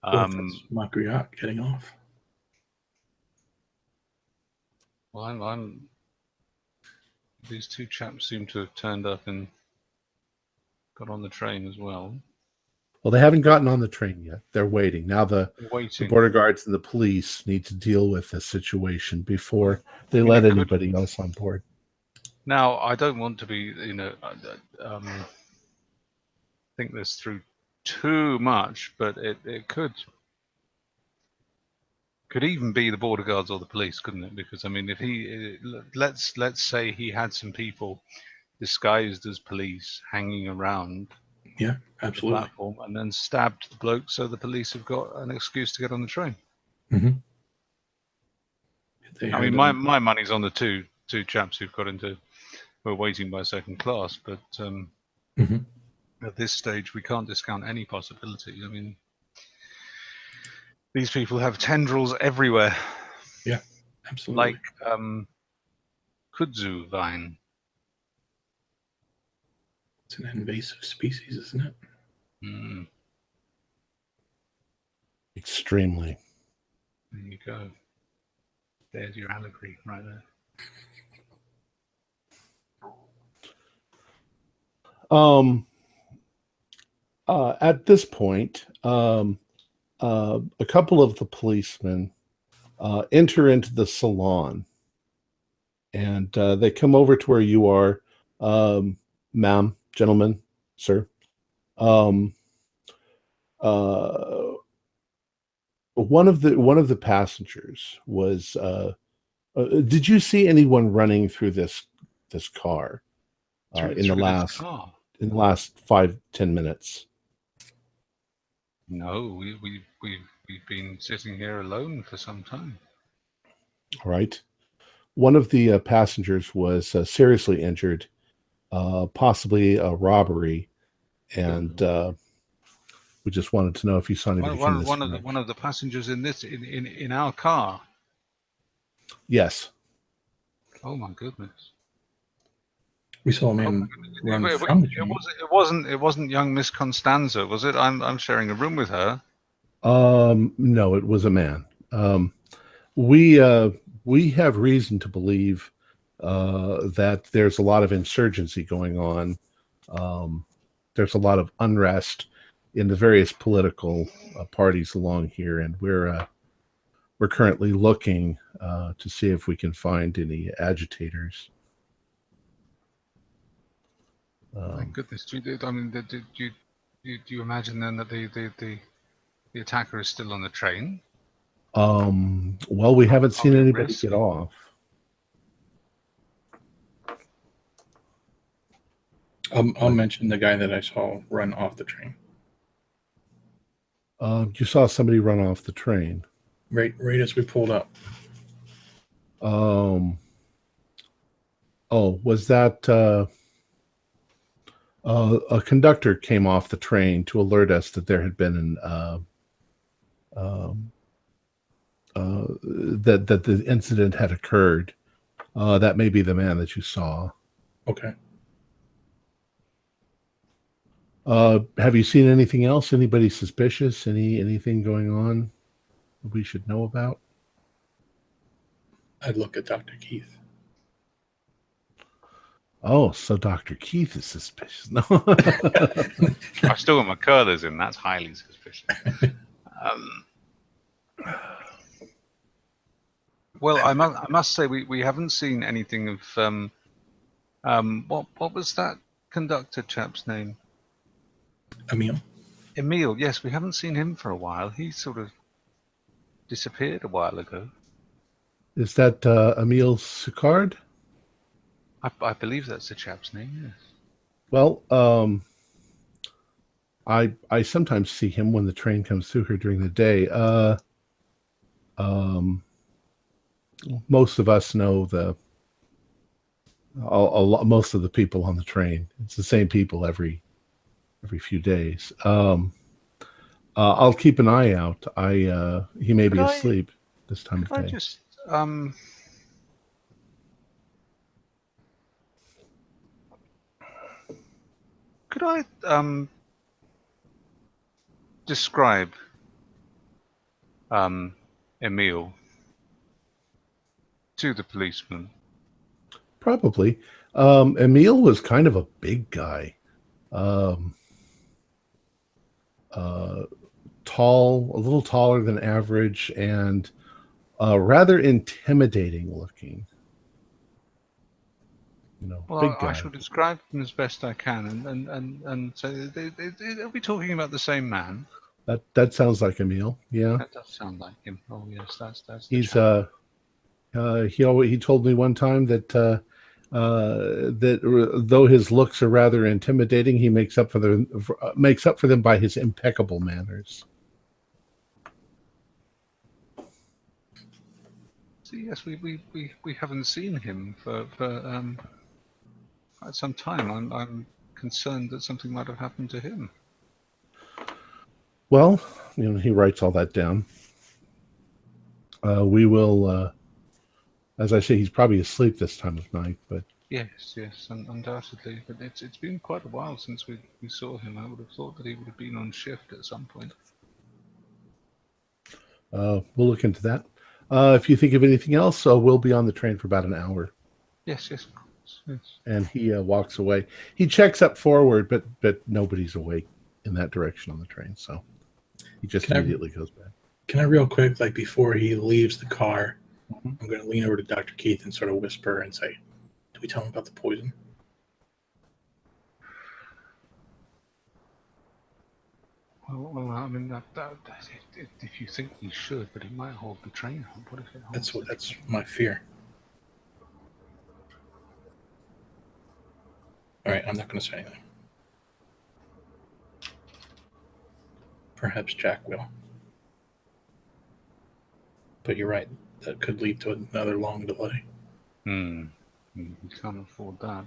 That's Makriat getting off. Well, these 2 chaps seem to have turned up and got on the train as well. Well, they haven't gotten on the train yet. They're waiting. Now the border guards and the police need to deal with the situation before they let anybody else on board. Now, I don't want to be, think this through too much, but it could even be the border guards or the police, couldn't it? Because I mean, if let's say he had some people disguised as police hanging around. Yeah, absolutely. The platform, and then stabbed the bloke, so the police have got an excuse to get on the train. Mm-hmm. I mean, my money's on the two chaps who are waiting by second class, but at this stage we can't discount any possibility. I mean, these people have tendrils everywhere. Yeah, absolutely. Like kudzu vine. It's an invasive species, isn't it? Mm. Extremely. There you go. There's your allegory right there. At this point, a couple of the policemen enter into the salon, and they come over to where you are, ma'am, gentlemen, sir. One of the passengers was. Did you see anyone running through this car in the last 5-10 minutes? No, we've been sitting here alone for some time. All right. One of the passengers was seriously injured, possibly a robbery, and we just wanted to know if you saw anybody from this. One of the passengers in our car. Yes. Oh my goodness. We saw a man run from the train. It wasn't young Miss Constanza, was it? I'm sharing a room with her. No, it was a man. We have reason to believe that there's a lot of insurgency going on. There's a lot of unrest in the various political parties along here, and we're currently looking to see if we can find any agitators. Thank goodness. Do you imagine then that the attacker is still on the train? Well, we haven't seen anybody get off. I'll mention the guy that I saw run off the train. You saw somebody run off the train. Right as we pulled up. Was that a conductor came off the train to alert us that there had been that the incident had occurred. That may be the man that you saw. Okay. Have you seen anything else? Anybody suspicious? Anything going on that we should know about? I'd look at Dr. Keith. Oh, so Dr. Keith is suspicious. No. I've still got my curlers in. That's highly suspicious. Well, I must say we haven't seen anything of what was that conductor chap's name? Emil? Emil. Yes, we haven't seen him for a while. He sort of disappeared a while ago. Is that Emile Sicard? I believe that's the chap's name. Yes. Well, I sometimes see him when the train comes through here during the day. Most of us know most of the people on the train. It's the same people every few days. I'll keep an eye out. He may be asleep this time of day. I just could I describe Emil to the policeman? Probably. Emil was kind of a big guy. Tall, a little taller than average, and rather intimidating looking. Well, big guy. I shall describe him as best I can, and so are we talking about the same man? That sounds like Emil. Yeah, That does sound like him. Oh yes, that's. He's he told me one time that that though his looks are rather intimidating, he makes up for them by his impeccable manners. So yes, we haven't seen him for quite some time. I'm concerned that something might have happened to him. Well, he writes all that down. We will, as I say, he's probably asleep this time of night. But yes, undoubtedly. But it's been quite a while since we saw him. I would have thought that he would have been on shift at some point. We'll look into that. If you think of anything else, we'll be on the train for about an hour. Yes, of course. Yes. And he walks away. He checks up forward, but nobody's awake in that direction on the train, so he just immediately goes back. Can I real quick, before he leaves the car, I'm going to lean over to Dr. Keith and sort of whisper and say, "Do we tell him about the poison?" Well, I mean, if you think he should, but he might hold the train up. What if it holds? That's my fear. All right, I'm not going to say anything. Perhaps Jack will. But you're right. That could lead to another long delay. We can't afford that.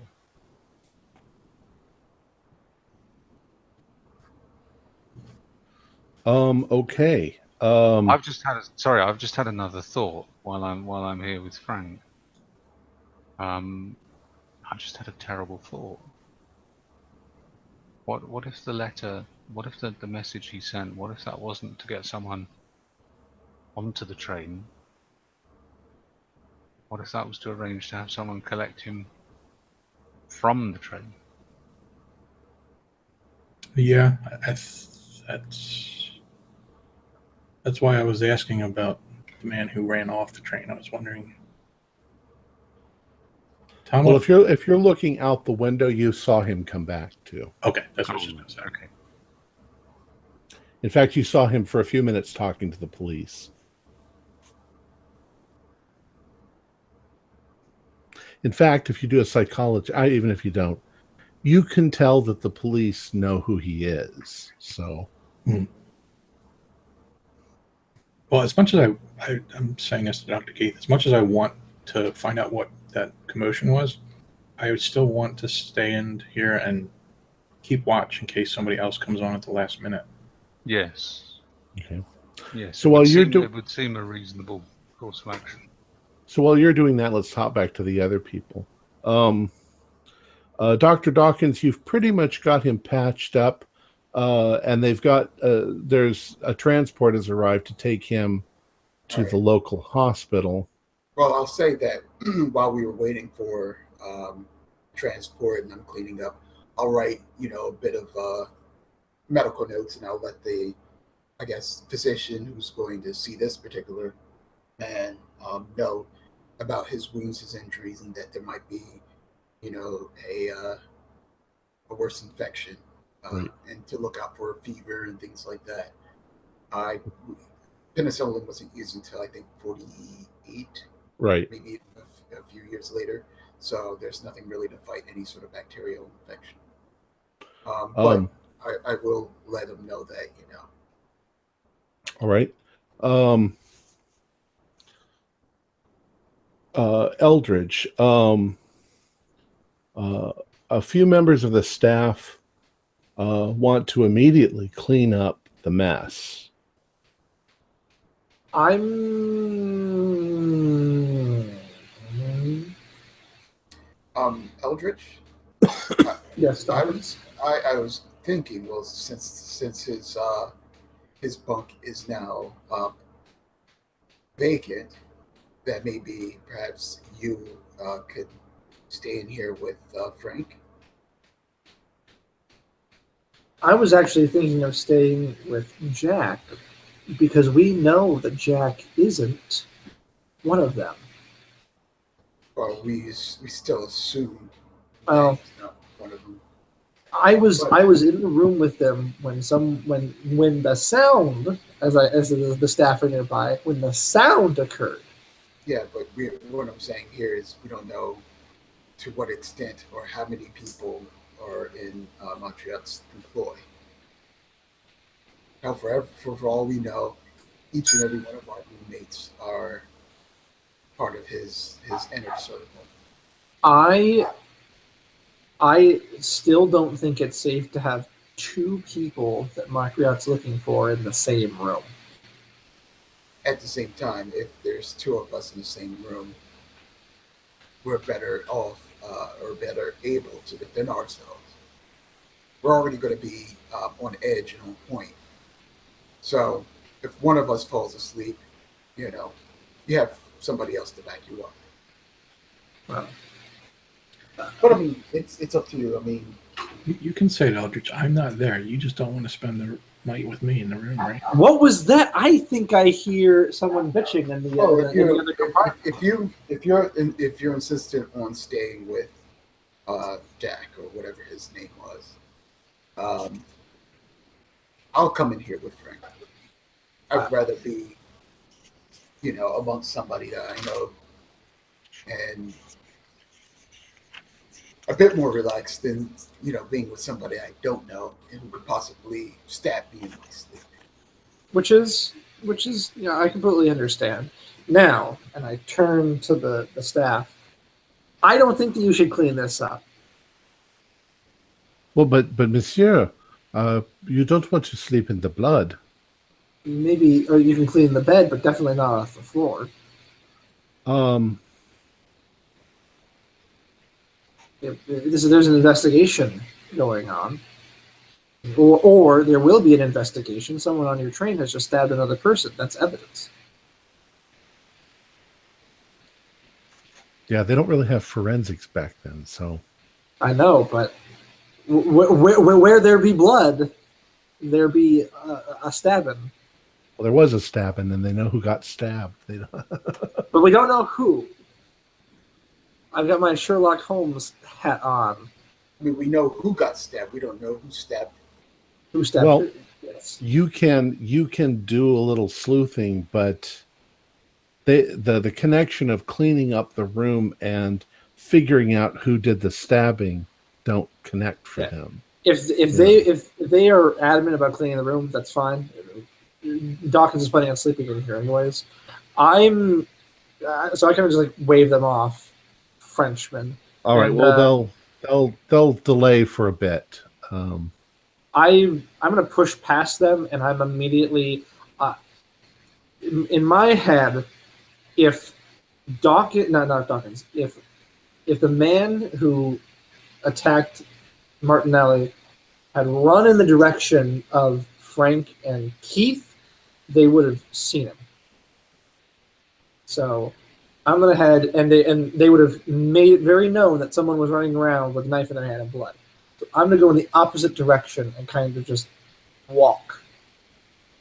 Okay. I've just had another thought while I'm here with Frank. I just had a terrible thought. What if the letter? What if the message he sent? What if that wasn't to get someone onto the train? What if that was to arrange to have someone collect him from the train? Yeah, that's why I was asking about the man who ran off the train. I was wondering. Tom, well, if you're looking out the window, you saw him come back too. Okay, that's what I was just going to say. Okay. In fact, you saw him for a few minutes talking to the police. In fact, if you do a psychology, even if you don't, you can tell that the police know who he is. So, well, as much as I'm saying this to Dr. Keith, as much as I want to find out what that commotion was, I would still want to stay in here and keep watch in case somebody else comes on at the last minute. Yes. Okay. Yes. So while you're it would seem a reasonable course of action. So while you're doing that, let's hop back to the other people. Dr. Dawkins, you've pretty much got him patched up, and they've got there's a transport has arrived to take him to the local hospital. Well, I'll say that while we were waiting for transport and I'm cleaning up, I'll write, a bit of medical notes, and I'll let the I guess, physician who's going to see this particular man know about his wounds, his injuries, and that there might be, a worse infection, Right. and to look out for a fever and things like that. Penicillin wasn't used until I think 48, Right. maybe a few years later. So there's nothing really to fight any sort of bacterial infection. But I will let him know that, All right. Eldridge, a few members of the staff want to immediately clean up the mess. Eldritch? Yes, I Dawkins. was thinking, well, since his bunk is now vacant, that maybe perhaps you could stay in here with Frank. I was actually thinking of staying with Jack because we know that Jack isn't one of them. Well, we still assume Well, he's not one of them. I was in the room with them when the sound, as the staff are nearby, when the sound occurred. Yeah, but what I'm saying here is we don't know to what extent or how many people are in Montreal's employ. Now, for all we know, each and every one of our roommates are part of his inner circle. I still don't think it's safe to have two people that Marquardo's looking for in the same room. At the same time, if there's two of us in the same room, we're better off or better able to defend ourselves. We're already going to be on edge and on point. So if one of us falls asleep, you have somebody else to back you up. Well, but I mean, it's up to you. I mean, you can say it, Eldritch. I'm not there. You just don't want to spend the night with me in the room, right? what was that? I think I hear someone bitching in the other compartment. If you're insistent on staying with Jack or whatever his name was, I'll come in here with Frank. I'd rather be, amongst somebody that I know and a bit more relaxed than, being with somebody I don't know and who could possibly stab me in my sleep. Which is, I completely understand. Now, and I turn to the staff, I don't think that you should clean this up. Well, but monsieur, you don't want to sleep in the blood. Maybe, or you can clean the bed, but definitely not off the floor. There's an investigation going on, or there will be an investigation. Someone on your train has just stabbed another person. That's evidence. Yeah, they don't really have forensics back then, so. I know, but where there be blood, there be a stabbing. Well, there was a stabbing, and they know who got stabbed. But we don't know who. I've got my Sherlock Holmes hat on. I mean, we know who got stabbed. We don't know who stabbed. Who stabbed? Well, who? Yes. you can do a little sleuthing, but the connection of cleaning up the room and figuring out who did the stabbing don't connect for him. If they are adamant about cleaning the room, that's fine. Dawkins is planning on sleeping in here anyways. So I kind of just like wave them off. Frenchmen. All right. Well, they'll delay for a bit. I'm going to push past them, and I'm immediately in my head. If not Dawkins. If the man who attacked Martinelli had run in the direction of Frank and Keith, they would have seen him. So I'm going to head, and they would have made it very known that someone was running around with a knife in their hand and blood. So I'm going to go in the opposite direction and kind of just walk.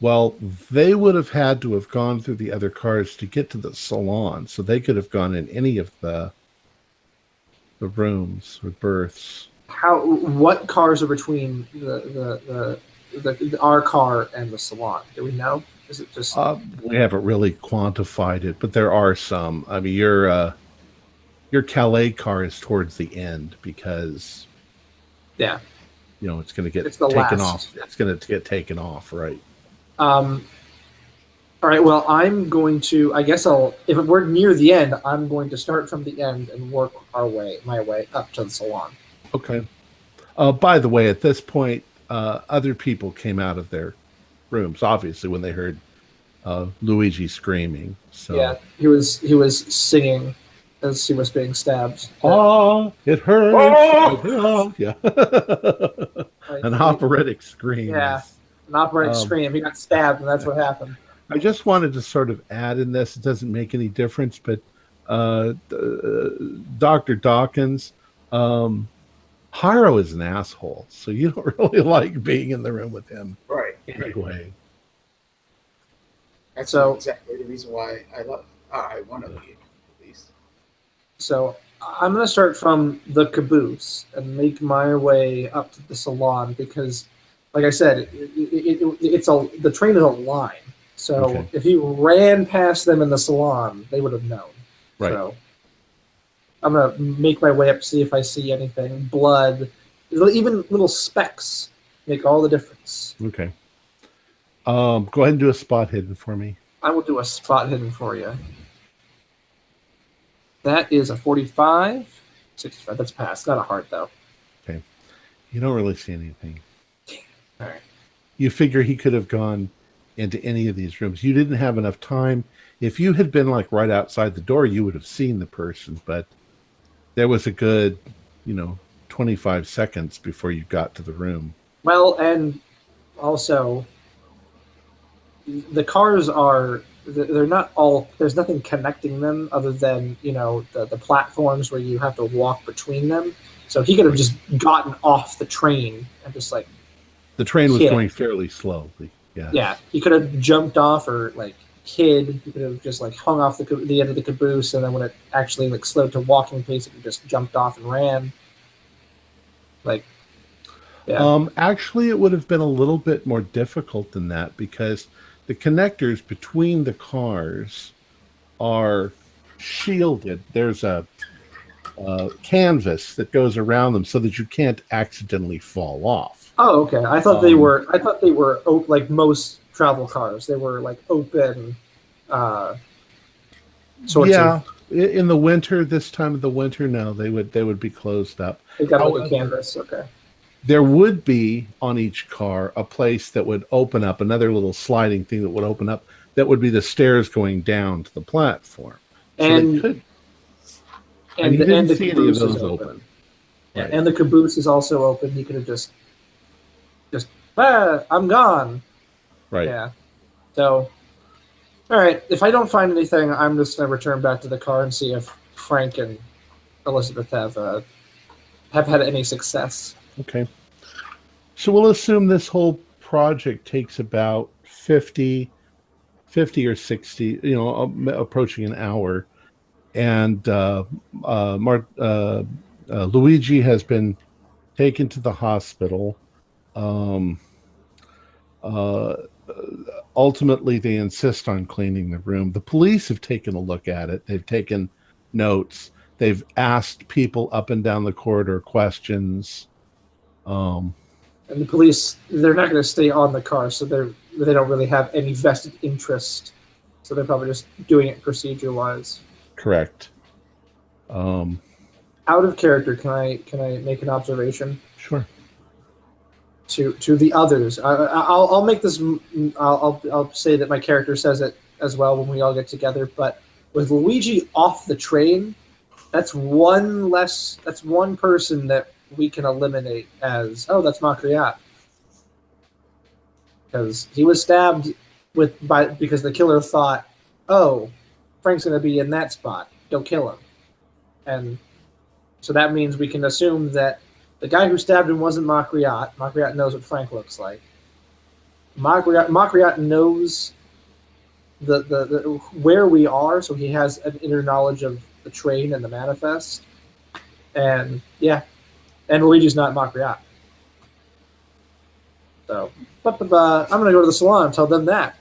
Well, they would have had to have gone through the other cars to get to the salon, so they could have gone in any of the rooms or berths. What cars are between our car and the salon? Do we know? Is it just? We haven't really quantified it, but there are some. I mean, your Calais car is towards the end because, yeah, it's going to get it's the taken last. off. It's going to get taken off, right? All right. Well, I'm going to. I guess if we're near the end, I'm going to start from the end and work my way up to the salon. Okay. By the way, at this point, other people came out of their rooms, obviously, when they heard Luigi screaming. So yeah, he was singing as he was being stabbed. Oh, it hurts! Oh! Yeah, an operatic scream. Yeah, an operatic scream. He got stabbed, and that's what happened. I just wanted to sort of add in this. It doesn't make any difference, but Dr. Dawkins, Hiro is an asshole, so you don't really like being in the room with him, Right. anyway. That's So- exactly the reason why I want to leave, at least. So I'm going to start from the caboose and make my way up to the salon because, like I said, the train is a line. So Okay. if he ran past them in the salon, they would have known. Right. So I'm going to make my way up to see if I see anything. Blood, even little specks make all the difference. Okay. Go ahead and do a spot hidden for me. I will do a spot hidden for you. That is a 45. 65. That's passed. Not a heart, though. Okay. You don't really see anything. All right. You figure he could have gone into any of these rooms. You didn't have enough time. If you had been like right outside the door, you would have seen the person, but there was a good, 25 seconds before you got to the room. Well, and also, the cars they're not all, there's nothing connecting them other than, the platforms where you have to walk between them. So he could have just gotten off the train and just like. The train was hid. going fairly slowly. Yeah. Yeah. He could have jumped off or like hid. He could have just like hung off the end of the caboose. And then when it actually like slowed to walking pace, he just jumped off and ran. Like, yeah. Actually, it would have been a little bit more difficult than that because the connectors between the cars are shielded. There's a canvas that goes around them so that you can't accidentally fall off. Oh, okay. I thought they were like most travel cars. They were like open. Sorts of. In the winter, this time of the winter, no, they would be closed up. They got like a canvas. Okay. There would be on each car a place that would open up, another little sliding thing that would open up. That would be the stairs going down to the platform. And you the didn't see any of caboose those is open. Yeah, Right. and the caboose is also open. He could have just I'm gone. Right. Yeah. So, all right. If I don't find anything, I'm just gonna return back to the car and see if Frank and Elizabeth have had any success. Okay. So we'll assume this whole project takes about 50 or 60, approaching an hour. And Luigi has been taken to the hospital. Ultimately, they insist on cleaning the room. The police have taken a look at it. They've taken notes. They've asked people up and down the corridor questions. And the police, they're not going to stay on the car, so they don't really have any vested interest. So they're probably just doing it procedure-wise. Correct. Out of character, can I make an observation? Sure. To the others, I'll make this. I'll say that my character says it as well when we all get together. But with Luigi off the train, that's one person that we can eliminate as that's Macreat, because he was stabbed because the killer thought, Frank's going to be in that spot, go kill him, and so that means we can assume that the guy who stabbed him wasn't Macreat. Macreat knows what Frank looks like. Makriat knows the where we are, so he has an inner knowledge of the train and the manifest. And yeah, and Luigi's not Makriat. So, I'm going to go to the salon and tell them that.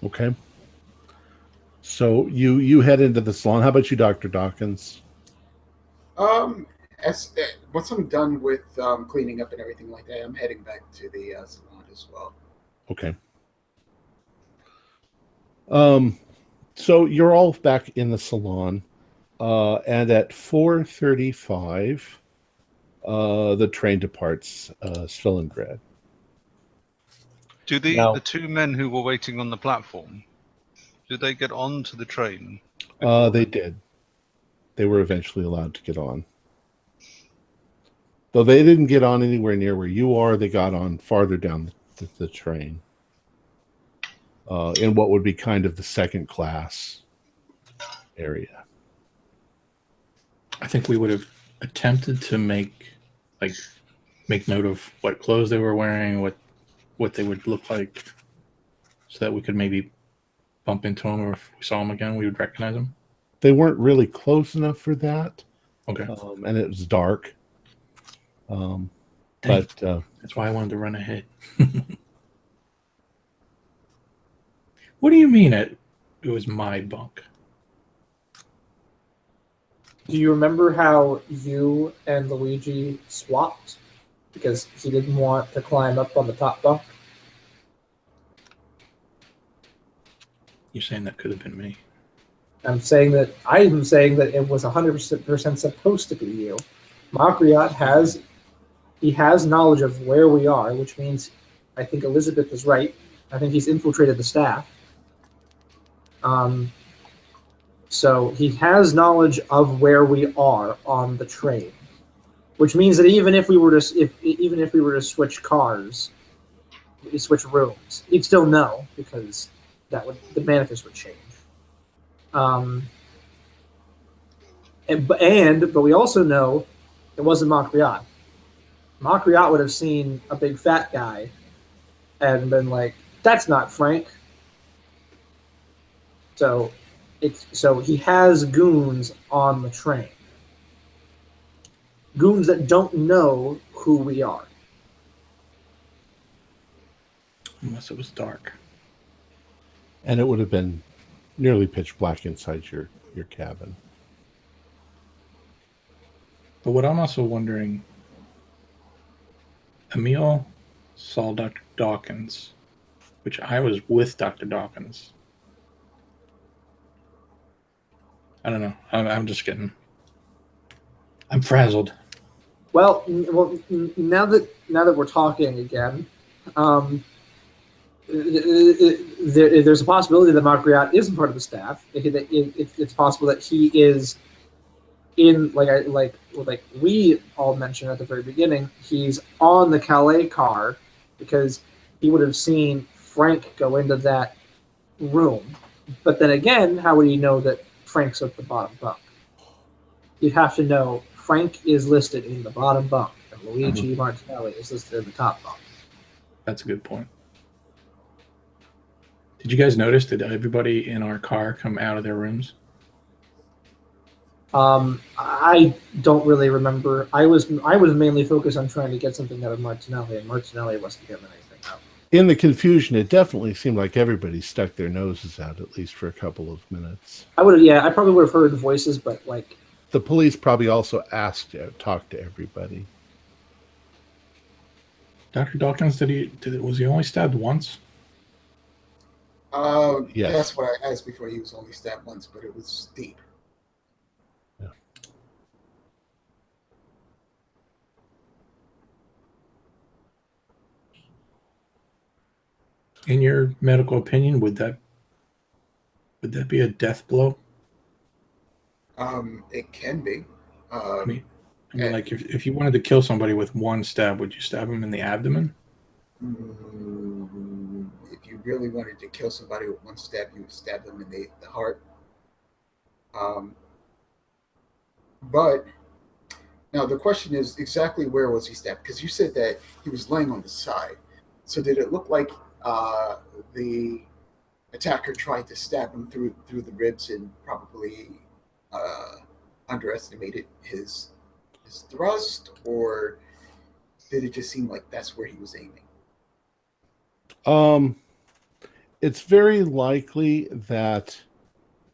Okay. So you head into the salon. How about you, Dr. Dawkins? Once I'm done with cleaning up and everything like that, I'm heading back to the salon as well. Okay. So you're all back in the salon, and at 4:35, the train departs Stalingrad. Do Now- the two men who were waiting on the platform, did they get onto the train? They did. They were eventually allowed to get on. Though they didn't get on anywhere near where you are, they got on farther down the train. In what would be kind of the second class area. I think we would have attempted to make note of what clothes they were wearing, what they would look like, so that we could maybe bump into them, or if we saw them again, we would recognize them. They weren't really close enough for that. Okay. And it was dark. Dang. But That's why I wanted to run ahead. What do you mean it was my bunk? Do you remember how you and Luigi swapped? Because he didn't want to climb up on the top bunk? You're saying that could have been me. I'm saying that it was 100% supposed to be you. Makriat has knowledge of where we are, which means I think Elizabeth is right. I think he's infiltrated the staff. So he has knowledge of where we are on the train, which means that even if we were to switch cars, switch rooms, he'd still know, because the manifest would change. But we also know it wasn't Makriat. Makriat would have seen a big fat guy and been like, "That's not Frank." So he has goons on the train. Goons that don't know who we are. Unless it was dark. and it would have been nearly pitch black inside your cabin. But what I'm also wondering, Emil saw Dr. Dawkins, which I was with Dr. Dawkins. I don't know. I'm just getting. I'm frazzled. Well, now that we're talking again, there's a possibility that Makriat isn't part of the staff. It's possible that he is in, like we all mentioned at the very beginning, he's on the Calais car because he would have seen Frank go into that room. But then again, how would he know that Frank's at the bottom bunk? You'd have to know Frank is listed in the bottom bunk, and Luigi Martinelli is listed in the top bunk. That's a good point. Did you guys notice, did everybody in our car come out of their rooms? I don't really remember. I was mainly focused on trying to get something out of Martinelli, and Martinelli wasn't getting anything out. In the confusion, it definitely seemed like everybody stuck their noses out, at least for a couple of minutes. I probably would have heard voices, but like the police probably also talked to everybody. Dr. Dawkins, was he only stabbed once? Yes. That's what I asked before. He was only stabbed once, but it was deep. Yeah. In your medical opinion, would that be a death blow? It can be. I mean, like if you wanted to kill somebody with one stab, would you stab him in the abdomen? If you really wanted to kill somebody with one stab, you would stab them in the heart. But Now the question is exactly where was he stabbed? Because you said that he was laying on the side. So did it look like the attacker tried to stab him through the ribs and probably uh, underestimated his thrust, or did it just seem like that's where he was aiming? It's very likely that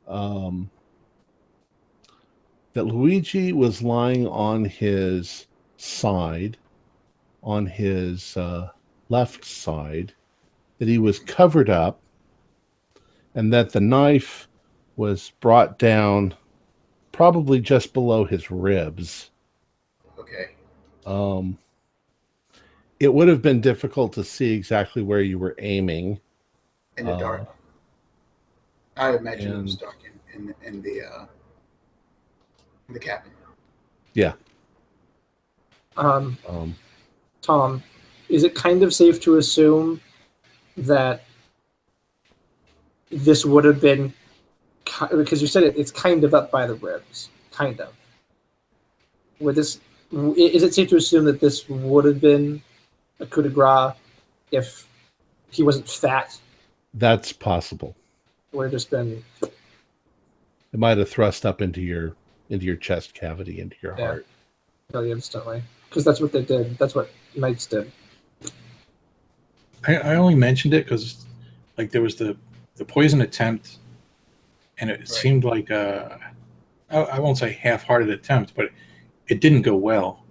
that Luigi was lying on his side, on his left side, that he was covered up, and that the knife was brought down probably just below his ribs. Okay. It would have been difficult to see exactly where you were aiming. In the dark. I imagine it was and- dark in the cabin. Yeah. Tom, is it kind of safe to assume that this would have been, because you said it's kind of up by the ribs, kind of. Is it safe to assume that this would have been a coup de grace if he wasn't fat? That's possible. Would have just been. It might have thrust up into your chest cavity, into your Yeah. heart. Really instantly, because that's what they did. That's what knights did. I only mentioned it because, like, there was the poison attempt, and it seemed like I won't say half-hearted attempt, but it didn't go well,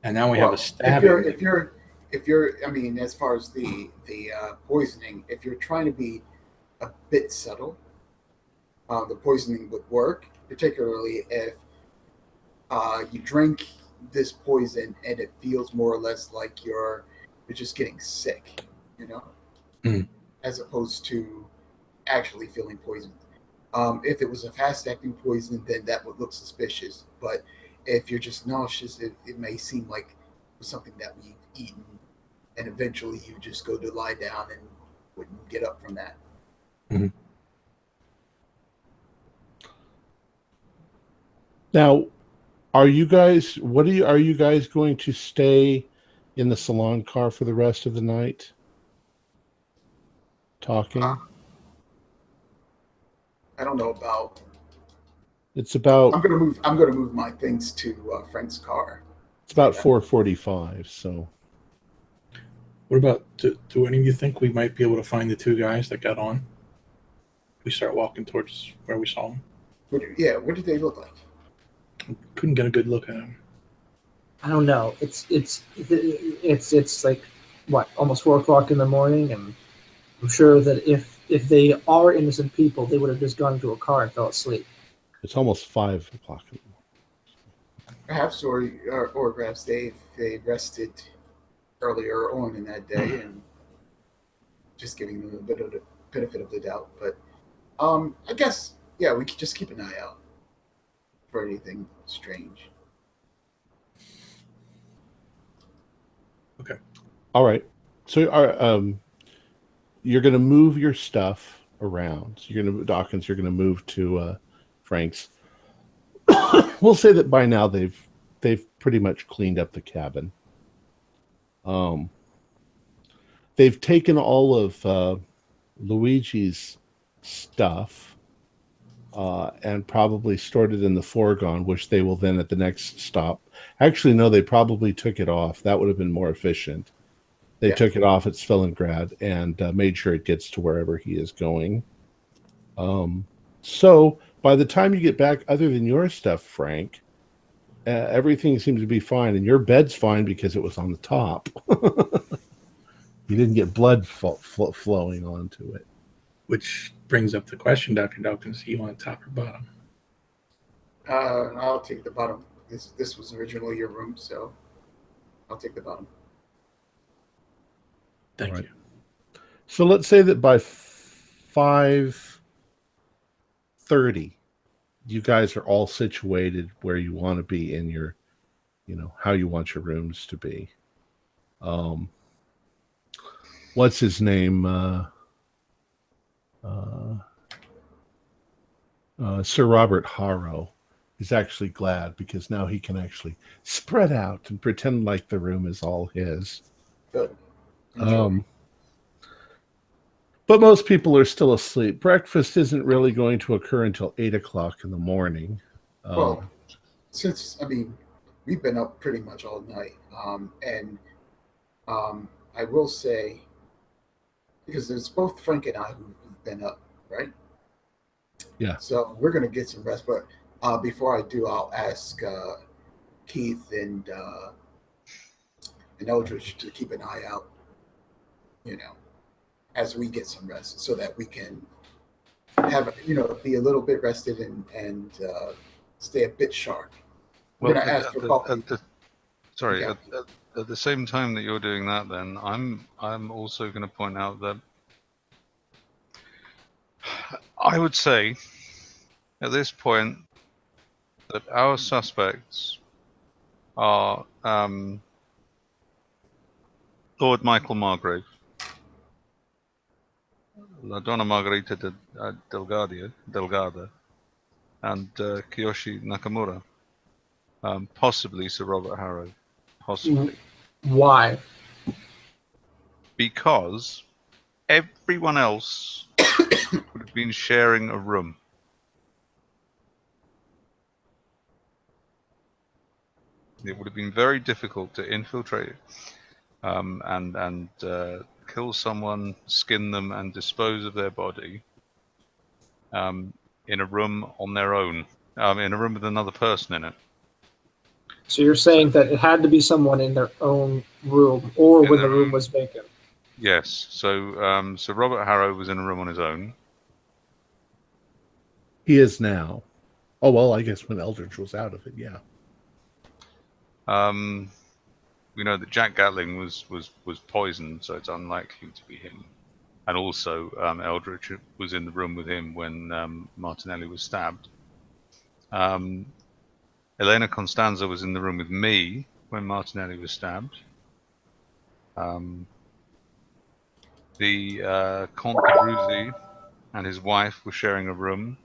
and now we have a stabbing. If you're, I mean, as far as the poisoning, if you're trying to be a bit subtle, the poisoning would work, particularly if you drink this poison and it feels more or less like you're just getting sick, as opposed to actually feeling poisoned. If it was a fast-acting poison, then that would look suspicious. But if you're just nauseous, it may seem like it was something that we've eaten, and eventually you just go to lie down and wouldn't get up from that. Mm-hmm. Now, are you guys going to stay in the salon car for the rest of the night? Talking? I don't know about. It's about. I'm gonna move my things to Frank's car. It's about 4:45. So. What about? Do any of you think we might be able to find the two guys that got on? We start walking towards where we saw them. What did they look like? Couldn't get a good look at them. I don't know. It's like what, almost 4:00 in the morning, and I'm sure that if they are innocent people, they would have just gone into a car and fell asleep. It's almost 5 o'clock in the morning. Perhaps, or perhaps they rested earlier on in that day and just giving them a bit of the benefit of the doubt. But I guess we could just keep an eye out for anything strange. Okay. All right. So you're going to move your stuff around. So Dawkins, you're going to move to Frank's. We'll say that by now they've pretty much cleaned up the cabin. They've taken all of Luigi's stuff and probably stored it in the fourgon, which they will then at the next stop. Actually, no, they probably took it off. That would have been more efficient. They took it off at Svellengrad and made sure it gets to wherever he is going. So by the time you get back, other than your stuff, Frank, everything seems to be fine. And your bed's fine because it was on the top. You didn't get blood flowing onto it. Which brings up the question, Dr. Dawkins, do you want top or bottom? I'll take the bottom. This was originally your room, so I'll take the bottom. Thank you. So let's say that by 5:30, you guys are all situated where you want to be in your, how you want your rooms to be. What's his name? Sir Robert Harrow He's actually glad because now he can actually spread out and pretend like the room is all his. Good. Enjoy. But most people are still asleep. Breakfast isn't really going to occur until 8 o'clock in the morning. Well, since, we've been up pretty much all night. And I will say, because there's both Frank and I who've been up, right? Yeah. So we're going to get some rest. But before I do, I'll ask Keith and Eldridge to keep an eye out, as we get some rest so that we can have, be a little bit rested and stay a bit sharp. We're going to ask for coffee. At the same time that you're doing that, then I'm also going to point out that I would say at this point that our suspects are Lord Michael Margrave, La Donna Margarita Delgada, and Kiyoshi Nakamura, possibly Sir Robert Harrow, possibly. Why? Because everyone else would have been sharing a room. It would have been very difficult to infiltrate and kill someone, skin them, and dispose of their body in a room on their own, in a room with another person in it. So you're saying that it had to be someone in their own room, or when the room was vacant? Yes. So Robert Harrow was in a room on his own. He is now. Oh, well, I guess when Eldridge was out of it, yeah. We know that Jack Gatling was poisoned, so it's unlikely to be him. And also, Eldridge was in the room with him when Martinelli was stabbed. Elena Constanza was in the room with me when Martinelli was stabbed. The Comte de Bruzy and his wife were sharing a room.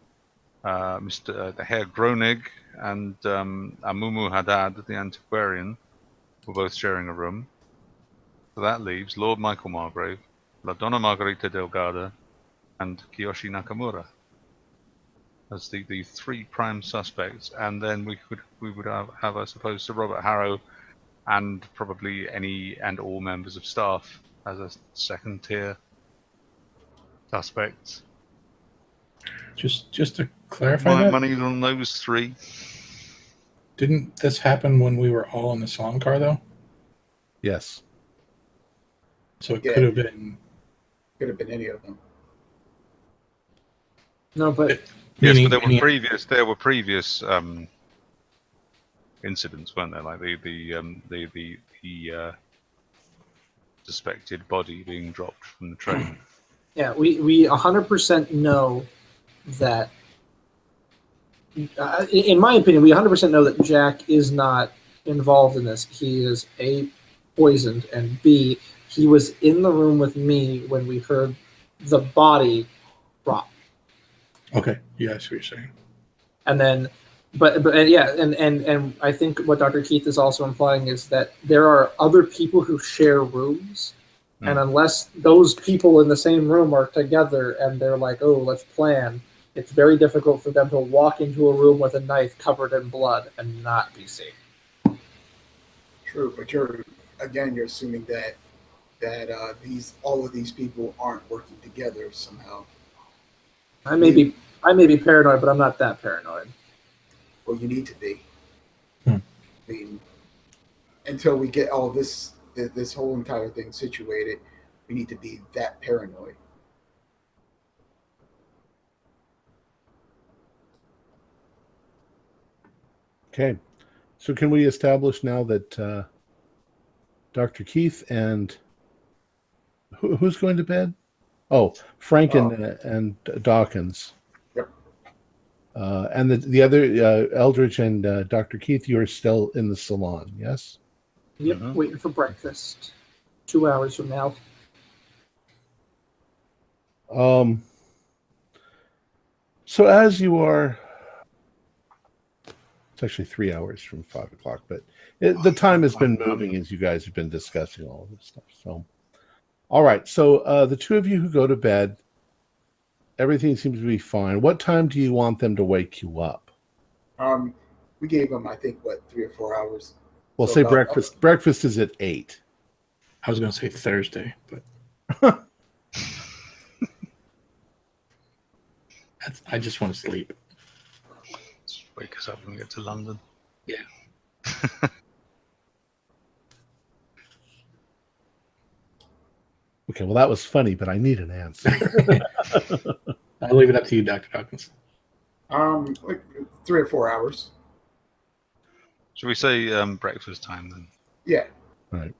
Mr. Herr Gronig and Amumu Haddad, the antiquarian, were both sharing a room. So that leaves Lord Michael Margrave, La Donna Margarita Delgada, and Kiyoshi Nakamura as the three prime suspects, and then we would have I suppose Sir Robert Harrow and probably any and all members of staff as a second tier suspects. Just to clarify My that, money's on those three. didn't this happen when we were all in the salon car though? Yes. So it could have been. Could have been any of them. No, but Yes, but there were previous incidents, weren't there? Like the suspected body being dropped from the train. yeah, we 100% know that. In my opinion, we 100% know that Jack is not involved in this. He is A, poisoned, and B, he was in the room with me when we heard the body drop. Okay, yeah, I see what you're saying. And then, but yeah, and I think what Dr. Keith is also implying is that there are other people who share rooms, and unless those people in the same room are together and they're like, oh, let's plan, it's very difficult for them to walk into a room with a knife covered in blood and not be seen. True, but you're assuming that all of these people aren't working together somehow. I may be paranoid, but I'm not that paranoid. Well, you need to be. I mean, until we get all this whole entire thing situated, we need to be that paranoid. Okay. So can we establish now that Dr. Keith and who's going to bed? Oh, Frank and Dawkins. Yep. And the other Eldridge and Dr. Keith, you are still in the salon, yes? Yep, waiting for breakfast. 2 hours from now. So as you are It's actually 3 hours from 5 o'clock, but the time has been moving as you guys have been discussing all of this stuff. So, all right. So the two of you who go to bed, everything seems to be fine. What time do you want them to wake you up? We gave them, I think, 3 or 4 hours. Well, say breakfast. Breakfast is at 8. I was going to say Thursday, but I just want to sleep. Just wake us up when we get to London. Yeah. Okay, well, that was funny, but I need an answer. I'll leave it up to you, Dr. Dawkins. 3 or 4 hours. Should we say breakfast time then? Yeah. All right.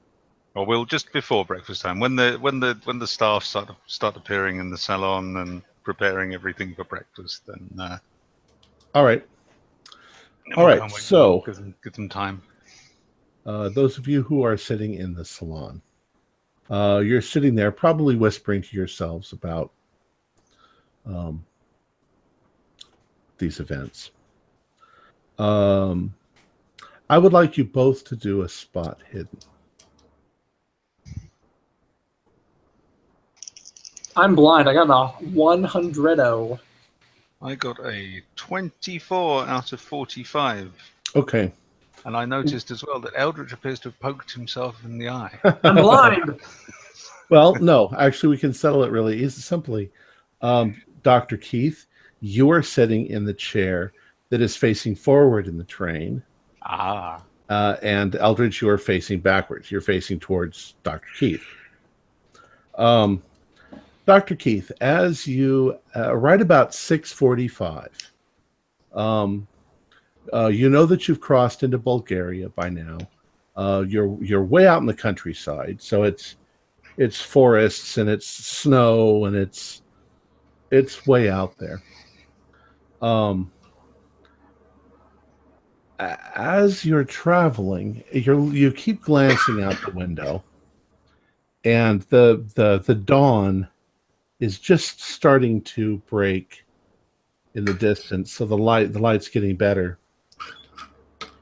Or we'll just before breakfast time, when the staff start appearing in the salon and preparing everything for breakfast, then. All right. All right. So give them time. Those of you who are sitting in the salon, you're sitting there, probably whispering to yourselves about these events. I would like you both to do a spot hidden. I'm blind. I got a 100. I got a 24 out of 45. Okay. And I noticed as well that Eldritch appears to have poked himself in the eye. I'm blind. Well, no, actually, we can settle it really simply. Dr. Keith, you are sitting in the chair that is facing forward in the train. Ah. And Eldridge, you are facing backwards. You're facing towards Dr. Keith. Dr. Keith, as you right about 6:45, you know that you've crossed into Bulgaria by now. You're way out in the countryside, so it's forests and it's snow and it's way out there. As you're traveling, you keep glancing out the window, and the dawn is just starting to break in the distance. So the light's getting better.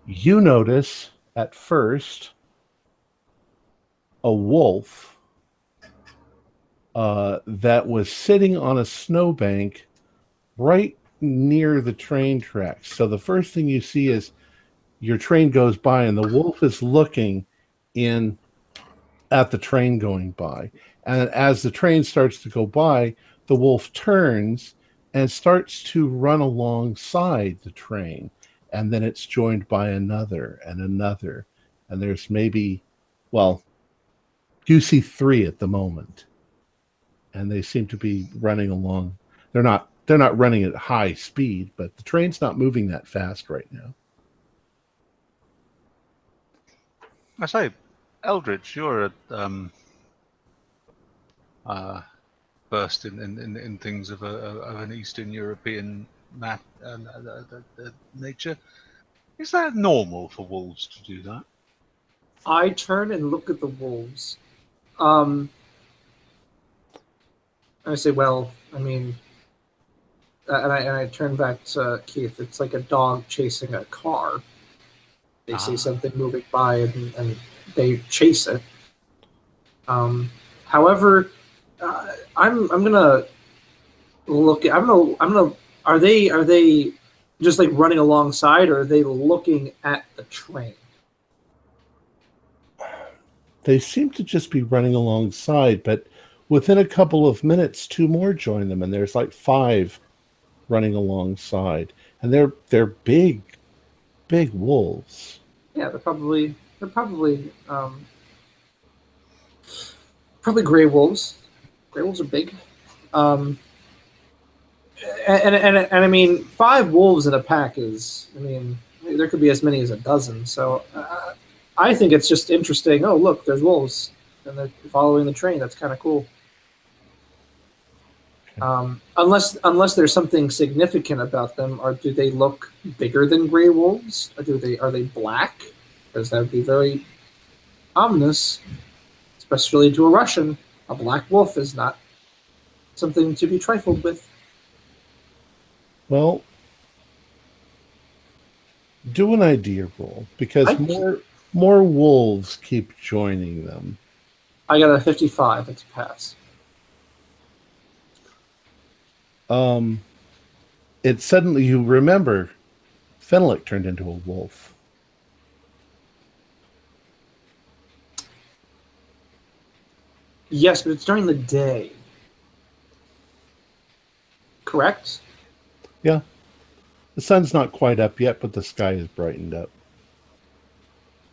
You notice at first a wolf that was sitting on a snowbank right near the train tracks. So the first thing you see is your train goes by and the wolf is looking in at the train going by. And as the train starts to go by, the wolf turns and starts to run alongside the train. And then it's joined by another and another. And there's maybe, well, you see 3 at the moment. And they seem to be running along. They're not running at high speed, but the train's not moving that fast right now. I say, Eldritch, you're versed in things of an Eastern European nature. Is that normal for wolves to do that? I turn and look at the wolves. I say, well, I mean, and I turn back to Keith. It's like a dog chasing a car. They see something moving by and they chase it. However, I'm gonna look. I'm gonna. Are they just like running alongside, or are they looking at the train? They seem to just be running alongside, but within a couple of minutes, 2 more join them, and there's like 5 running alongside, and they're big wolves. Yeah, they're probably gray wolves. Gray wolves are big. And I mean, 5 wolves in a pack is, I mean, there could be as many as a dozen. So I think it's just interesting. Oh, look, there's wolves, and they're following the train. That's kind of cool. Unless there's something significant about them, or do they look bigger than gray wolves? Or are they black? Because that would be very ominous, especially to a Russian. A black wolf is not something to be trifled with. Well, Do an idea roll, because I- more wolves keep joining them. I got a 55. It's a pass. It suddenly you remember Fenelek turned into a wolf. Yes, but it's during the day. Correct? Yeah. The sun's not quite up yet, but the sky is brightened up.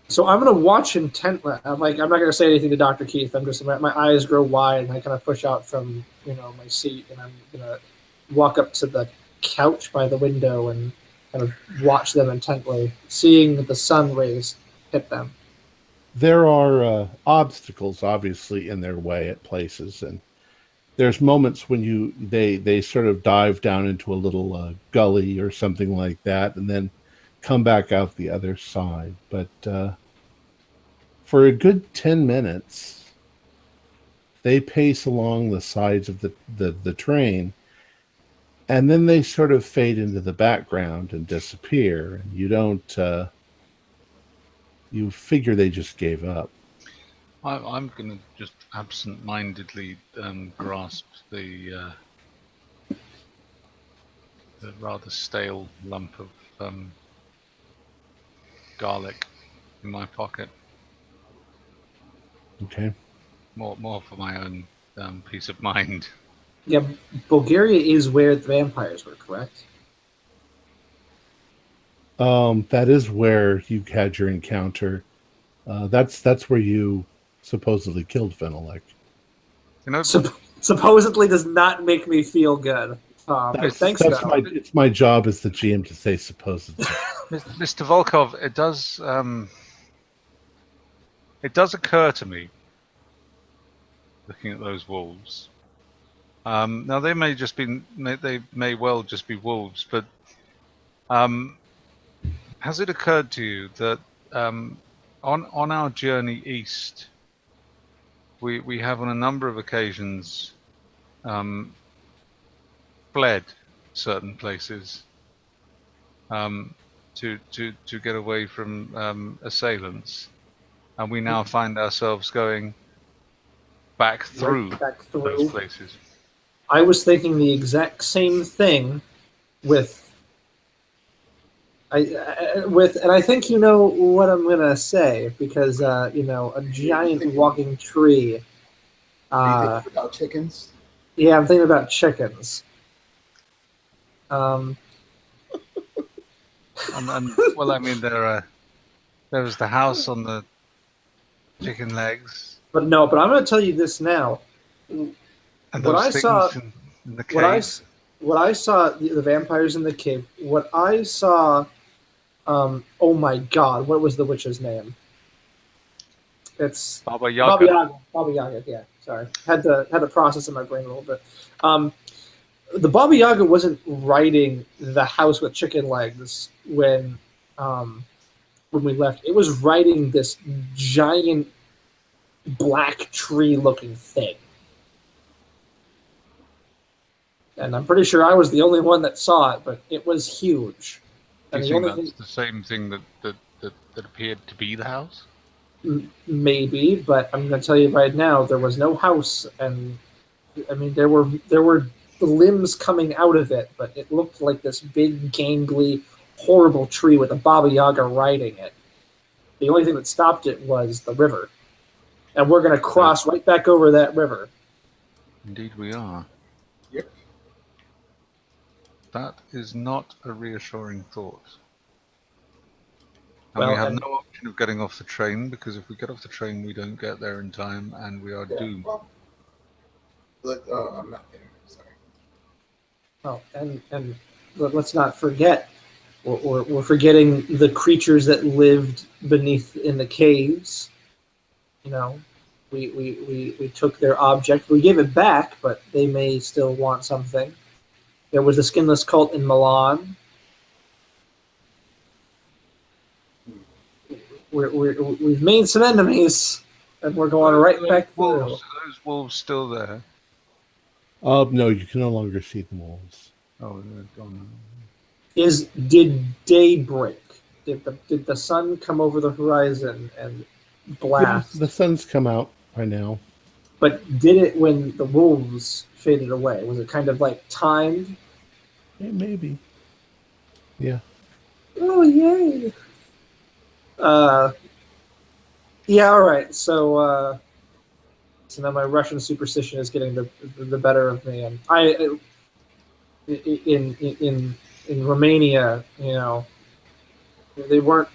So I'm going to watch intently. I'm not going to say anything to Dr. Keith. I'm just, my eyes grow wide and I kind of push out from, my seat, and I'm going to walk up to the couch by the window and kind of watch them intently, seeing the sun rays hit them. There are obstacles, obviously, in their way at places, and there's moments when they sort of dive down into a little gully or something like that, and then come back out the other side. But for a good 10 minutes, they pace along the sides of the train, and then they sort of fade into the background and disappear. And you don't you figure they just gave up. I'm going to just absent-mindedly grasp the rather stale lump of garlic in my pocket. Okay. More for my own peace of mind. Yeah, Bulgaria is where the vampires were, correct? That is where you had your encounter. That's where you supposedly killed Fenelek. Supposedly does not make me feel good. Thanks, though. It's my job as the GM to say supposedly. Mr. Volkov, it does occur to me, looking at those wolves. Now they may well just be wolves, but has it occurred to you that on our journey east, we have on a number of occasions fled certain places to get away from assailants, and we now find ourselves going back through those places. I was thinking the exact same thing and I think you know what I'm gonna say, because a giant walking tree. Are you thinking about chickens? Yeah, I'm thinking about chickens. And well, I mean, there was the house on the chicken legs. But I'm going to tell you this now. And what I saw in the cave. What I saw the vampires in the cave. What I saw. Oh my God! What was the witch's name? It's Baba Yaga. Baba Yaga. Yeah, sorry. Had to process in my brain a little bit. The Baba Yaga wasn't riding the house with chicken legs when we left. It was riding this giant black tree-looking thing, and I'm pretty sure I was the only one that saw it. But it was huge. Do you think that's the same thing that appeared to be the house? Maybe, but I'm going to tell you right now, there was no house, and I mean there were limbs coming out of it, but it looked like this big, gangly, horrible tree with a Baba Yaga riding it. The only thing that stopped it was the river, and we're going to cross right back over that river. Indeed, we are. Yep. That is not a reassuring thought. And we have no option of getting off the train, because if we get off the train, we don't get there in time, and we are doomed. Well, I'm not there. Sorry. Oh, and let's not forget, we're forgetting the creatures that lived beneath in the caves. We took their object. We gave it back, but they may still want something. There was a skinless cult in Milan. We've made some enemies, and we're going right back through. Are those wolves still there? No, you can no longer see the wolves. Oh, they're gone. Did day break? Did the sun come over the horizon and blast? Yeah, the sun's come out by now. But did it when the wolves faded away? Was it kind of like timed? Yeah, maybe. Yeah. Oh yay! Yeah. All right. So now my Russian superstition is getting the better of me, and in Romania, they weren't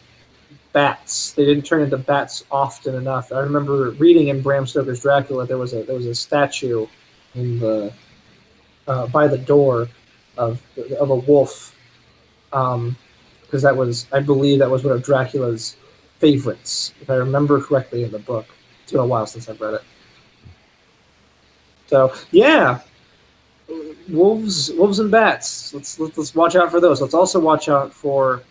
bats. They didn't turn into bats often enough. I remember reading in Bram Stoker's Dracula there was a statue in the by the door of a wolf, because I believe that was one of Dracula's favorites, if I remember correctly in the book. It's been a while since I've read it. So yeah, wolves and bats. Let's watch out for those. Let's also watch out for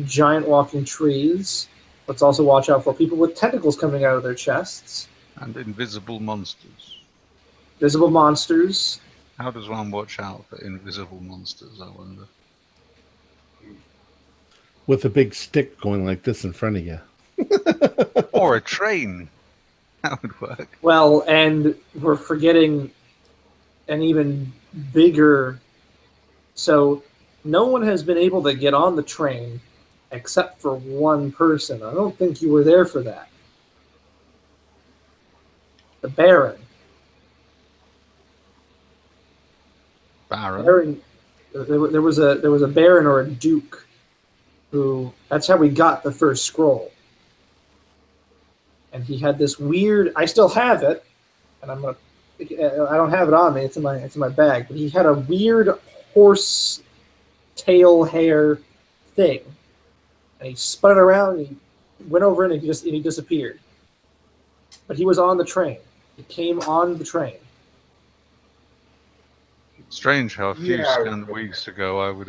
giant walking trees. Let's also watch out for people with tentacles coming out of their chests. And invisible monsters. Visible monsters. How does one watch out for invisible monsters, I wonder? With a big stick going like this in front of you. Or a train. That would work. Well, and we're forgetting an even bigger... So no one has been able to get on the train except for one person. I don't think you were there for that. The Baron. Baron? There was a Baron or a Duke who... That's how we got the first scroll. And he had this weird... I still have it, and I don't have it on me. It's in my bag. But he had a weird horse tail hair thing, and he spun it around. And he went over it, and he disappeared. But he was on the train. He came on the train. Strange how a few scant weeks ago I would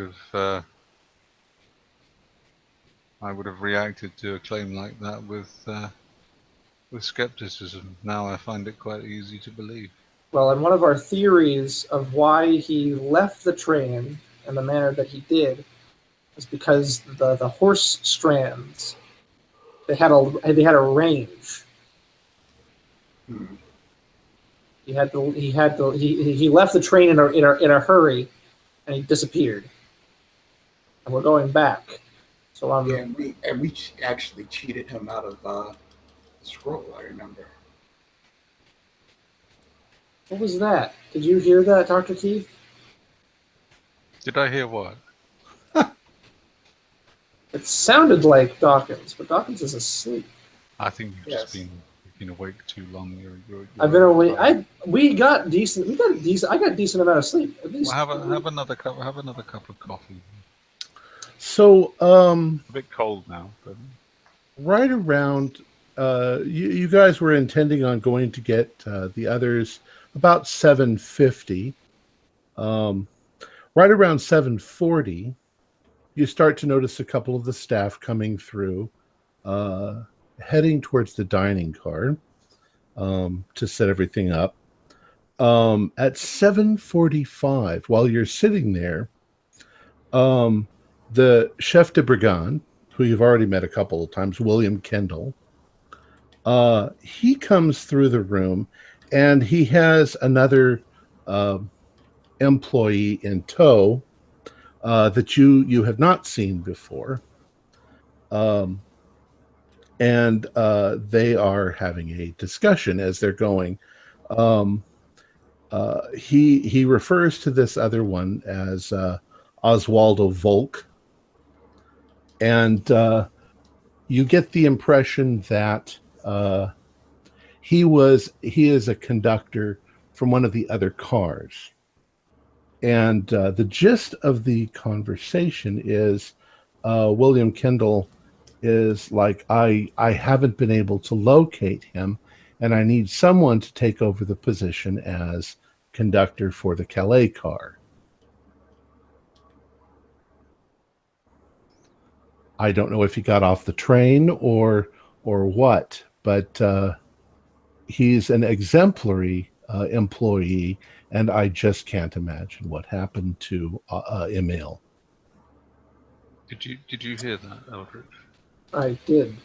have reacted to a claim like that with skepticism. Now I find it quite easy to believe. Well, and one of our theories of why he left the train in the manner that he did was because the horse strands, they had a range. He left the train in a hurry, and he disappeared. And we're going back. So and we actually cheated him out of the scroll. I remember. What was that? Did you hear that, Dr. Keith? Did I hear what? It sounded like Dawkins, but Dawkins is asleep. I think you've just been awake too long. I've been awake. I got a decent amount of sleep. At least. Well, have another cup of coffee. So a bit cold now, but right around you guys were intending on going to get the others about 7:50. Right around 7:40, you start to notice a couple of the staff coming through, heading towards the dining car to set everything up. At 7:45, while you're sitting there, the chef de brigade, who you've already met a couple of times, William Kendall, he comes through the room, and he has another employee in tow that you have not seen before. And they are having a discussion as they're going. He refers to this other one as Oswaldo Volk. And you get the impression that he is a conductor from one of the other cars. And the gist of the conversation is William Kendall is like, I haven't been able to locate him, and I need someone to take over the position as conductor for the Calais car. I don't know if he got off the train or what, but he's an exemplary employee, and I just can't imagine what happened to Emil. Did you hear that, Eldridge? I did.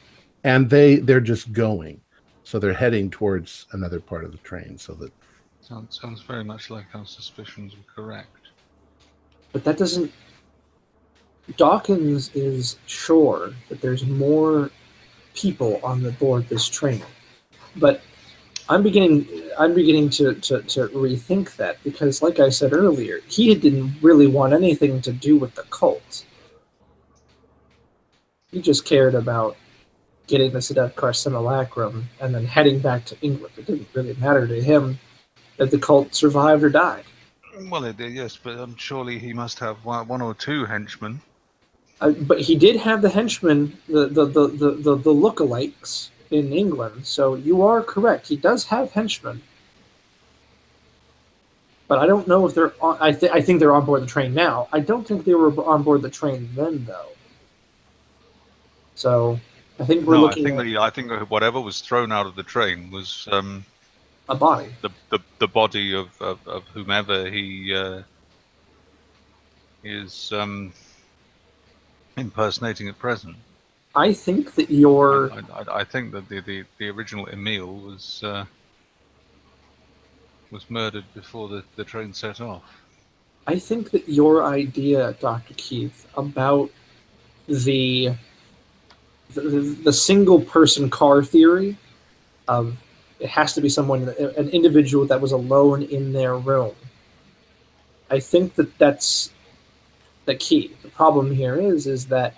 And they're just going, so they're heading towards another part of the train. So that Sounds very much like our suspicions were correct. But that doesn't. Dawkins is sure that there's more people on the board this train, but I'm beginning to rethink that, because, like I said earlier, he didn't really want anything to do with the cult. He just cared about getting the Sedefkar simulacrum and then heading back to England. It didn't really matter to him if the cult survived or died. Well, it did, yes, but surely he must have one or two henchmen. But he did have the henchmen, the lookalikes in England. So you are correct. He does have henchmen. But I don't know if they're on. I think they're on board the train now. I don't think they were on board the train then, though. So I think we're looking at I think whatever was thrown out of the train was a body. The body of whomever he is impersonating at present. I think that you're. I think that the original Emil was murdered before the train set off. I think that your idea, Dr. Keith, about the single person car theory of it has to be someone, an individual that was alone in their room. I think that that's the key. The problem here is that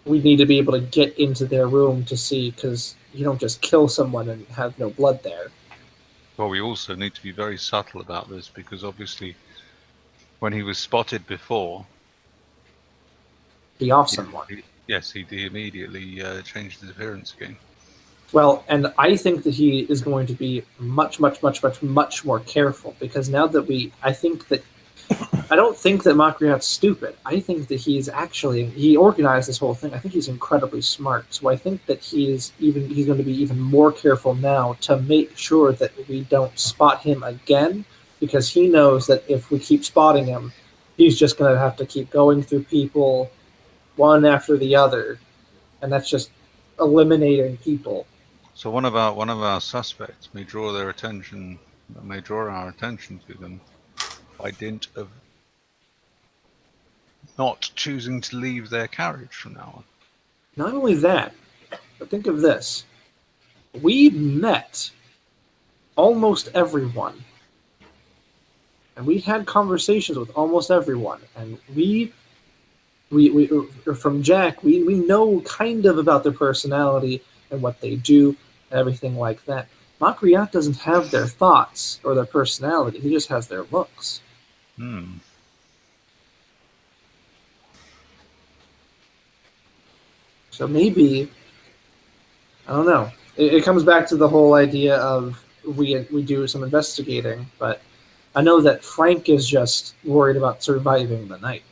we need to be able to get into their room to see, because you don't just kill someone and have no blood there. Well, we also need to be very subtle about this, because obviously when he was spotted before, He off someone. He immediately changed his appearance again. Well, and I think that he is going to be much more careful, because now that I don't think that Makriat's stupid. I think that he organized this whole thing. I think he's incredibly smart. So I think that he's going to be even more careful now to make sure that we don't spot him again, because he knows that if we keep spotting him, he's just going to have to keep going through people one after the other, and that's just eliminating people. So one of our suspects may draw our attention to them by dint of not choosing to leave their carriage from now on. Not only that, but think of this. We met almost everyone. And we had conversations with almost everyone. And we from Jack, we know kind of about their personality and what they do and everything like that. Makriat doesn't have their thoughts or their personality. He just has their looks. So maybe, I don't know. It comes back to the whole idea of we do some investigating, but I know that Frank is just worried about surviving the night.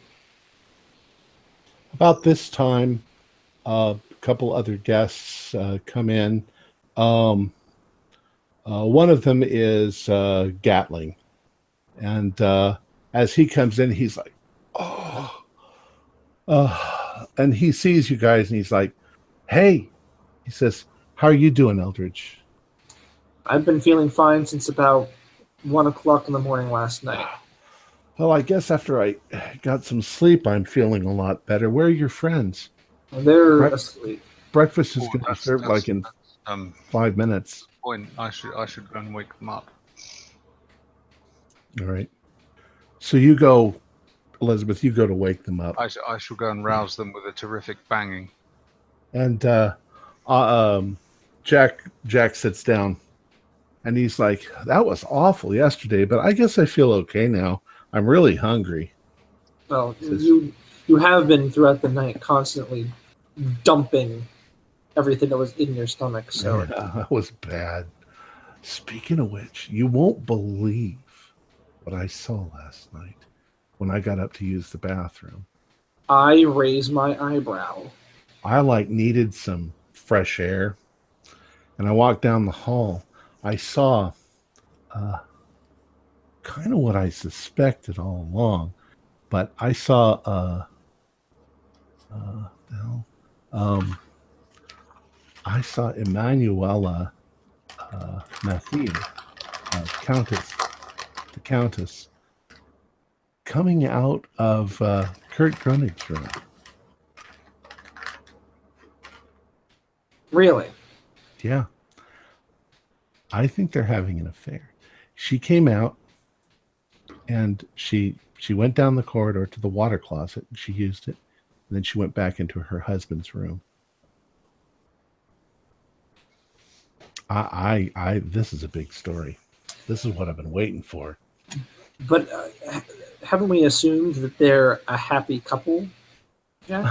about this time, a couple other guests come in. One of them is Gatling, and as he comes in, he's like, and he sees you guys, and he's like, "Hey," he says, "How are you doing, Eldridge?" I've been feeling fine since about 1 o'clock in the morning last night. Well, I guess after I got some sleep, I'm feeling a lot better. Where are your friends? They're asleep. Breakfast is going to be served like in 5 minutes. Point. I should go and wake them up. All right. So you go, Elizabeth. You go to wake them up. I shall go and rouse them with a terrific banging. And Jack sits down, and he's like, "That was awful yesterday, but I guess I feel okay now. I'm really hungry." Well, you have been throughout the night constantly dumping everything that was in your stomach. So yeah, that was bad. Speaking of which, you won't believe what I saw last night when I got up to use the bathroom. I raised my eyebrow. I needed some fresh air, and I walked down the hall. I saw kind of what I suspected all along, but I saw The hell? I saw Emanuela Matthew, the Countess, coming out of Kurt Koenig's room. Really? Yeah. I think they're having an affair. She came out and she went down the corridor to the water closet and she used it. And then she went back into her husband's room. This is a big story. This is what I've been waiting for. But haven't we assumed that they're a happy couple, Jack?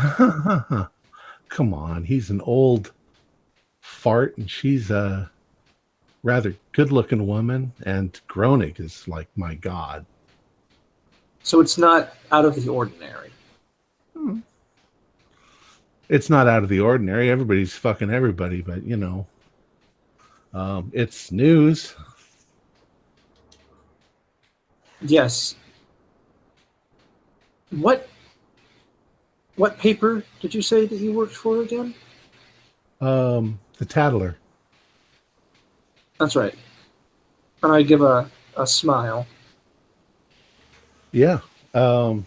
Come on, he's an old fart and she's a rather good-looking woman, and Groening is like, my God. So it's not out of the ordinary. It's not out of the ordinary. Everybody's fucking everybody, but you know, it's news. Yes. What paper did you say that you worked for again? The Tattler. That's right. And I give a smile. Yeah. Oh,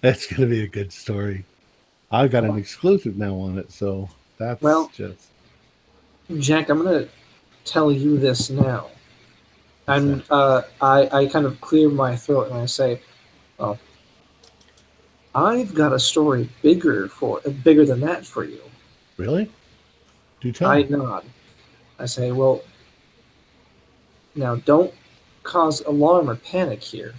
that's going to be a good story. I got an exclusive now on it, so that's just... Jack, I'm going to tell you this now. And I kind of clear my throat and I say, well, I've got a story bigger than that for you. Really? Do tell. I nod. I say, well, now don't cause alarm or panic here.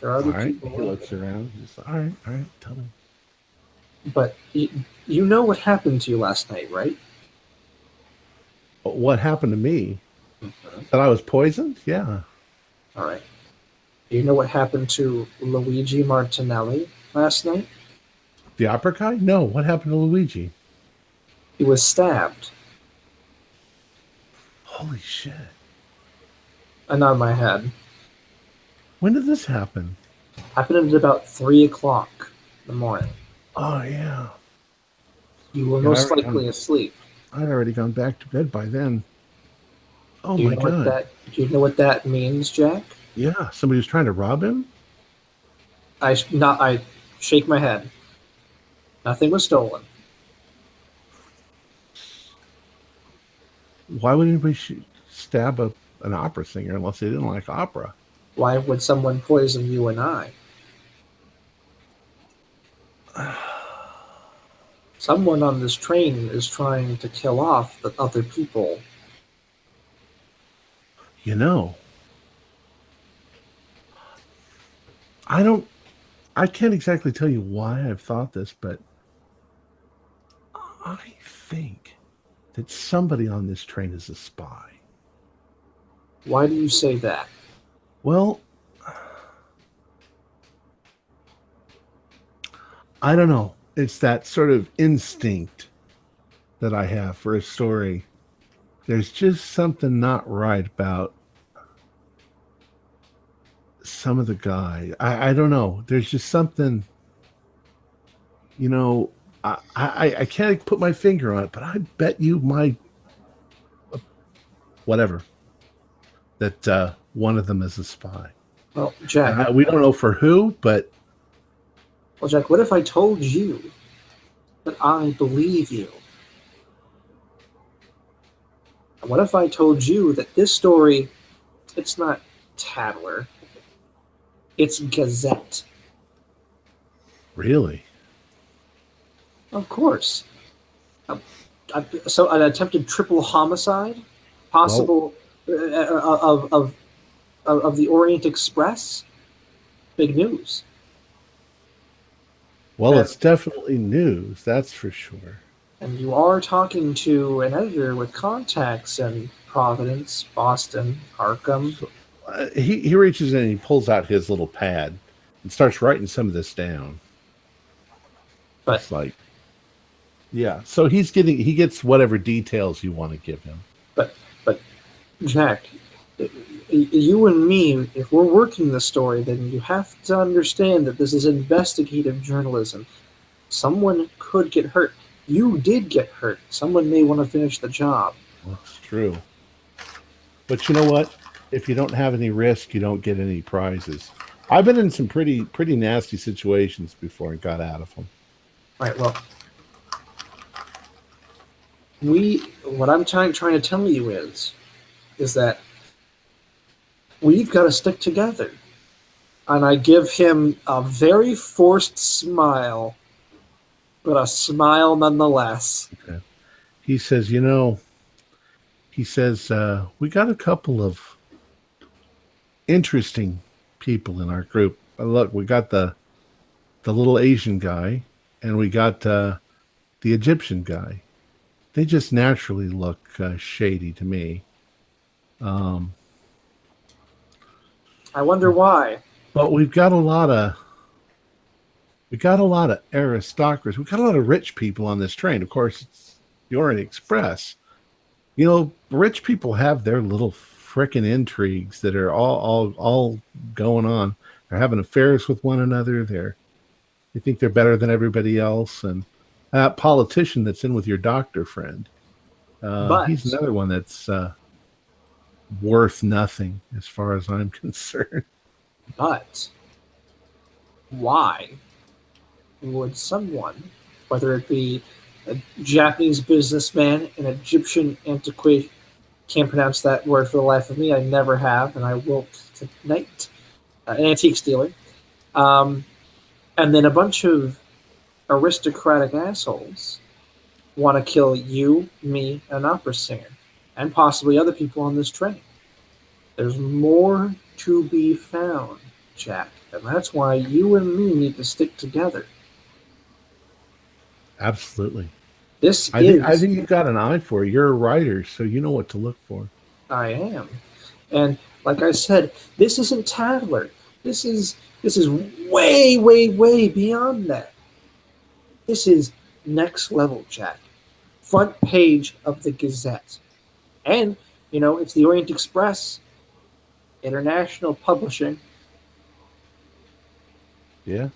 There are other people. He looks around. He's like, all right, tell me. But you know what happened to you last night, right? What happened to me? That I was poisoned? Yeah. All right. You know what happened to Luigi Martinelli last night? The opera guy? No. What happened to Luigi? He was stabbed. Holy shit. I nod my head. When did this happen? Happened at about 3 o'clock in the morning. Oh, yeah. You were most likely asleep. I'd already gone back to bed by then. Oh, Do you my know God. Do you know what that means, Jack? Yeah. Somebody was trying to rob him? I shake my head. Nothing was stolen. Why would anybody stab an opera singer unless they didn't like opera? Why would someone poison you and I? Someone on this train is trying to kill off the other people. You know, I can't exactly tell you why I've thought this, but I think that somebody on this train is a spy. Why do you say that? Well, I don't know. It's that sort of instinct that I have for a story. There's just something not right about some of the guy. I don't know. There's just something, you know, I can't put my finger on it, but I bet you whatever, that one of them is a spy. Well, Jack. We don't know for who, but... Well, Jack, what if I told you that I believe you? And what if I told you that this story, it's not Tattler, it's Gazette? Really? Of course. So an attempted triple homicide, possible of the Orient Express. Big news. Well, it's definitely news, that's for sure. And you are talking to an editor with contacts in Providence, Boston, Arkham. So, he reaches in and he pulls out his little pad and starts writing some of this down. But it's like, yeah. So he gets whatever details you want to give him. But Jack, you and me, if we're working the story, then you have to understand that this is investigative journalism. Someone could get hurt. You did get hurt. Someone may want to finish the job. That's true. But you know what? If you don't have any risk, you don't get any prizes. I've been in some pretty nasty situations before and got out of them. Right. Well, what I'm trying to tell you is that we've got to stick together. And I give him a very forced smile, but a smile nonetheless. Okay. He says, we got a couple of interesting people in our group. Look, we got the little Asian guy, and we got the Egyptian guy. They just naturally look shady to me. I wonder why. But we've got a lot of aristocrats. We've got a lot of rich people on this train. Of course, it's the Orient Express. Rich people have their little frickin' intrigues that are all going on. They're having affairs with one another. They think they're better than everybody else. And that politician that's in with your doctor friend, he's another one that's worth nothing as far as I'm concerned. But why would someone, whether it be a Japanese businessman, an Egyptian antiquary, can't pronounce that word for the life of me, I never have, and I won't tonight, an antique dealer, and then a bunch of aristocratic assholes want to kill you, me, an opera singer, and possibly other people on this train. There's more to be found, Jack, and that's why you and me need to stick together. Absolutely. I think you've got an eye for it. You're a writer, so you know what to look for. I am. And like I said, this isn't Tadler. This is way, way, way beyond that. This is next level, Jack. Front page of the Gazette. And, it's the Orient Express. International publishing. Yeah.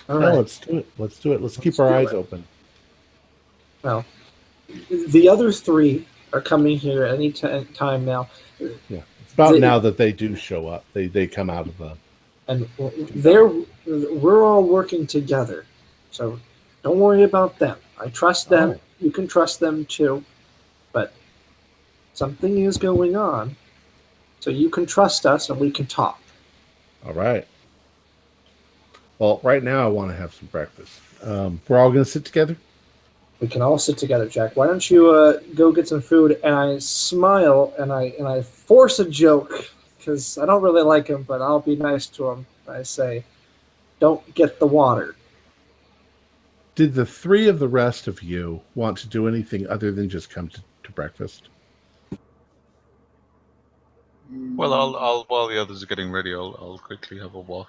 All right. Let's do it. Let's keep our eyes open. Well, the other three are coming here any time now. Yeah. It's about now that they do show up. They come out of the... And we're all working together. So don't worry about them. I trust them. Oh. You can trust them too. But something is going on. So you can trust us and we can talk. All right. Well, right now I want to have some breakfast. We're all going to sit together? We can all sit together, Jack. Why don't you go get some food? And I smile and I force a joke because I don't really like him, but I'll be nice to him. I say, don't get the water. Did the three of the rest of you want to do anything other than just come to breakfast? Well, I'll while the others are getting ready, I'll quickly have a wash.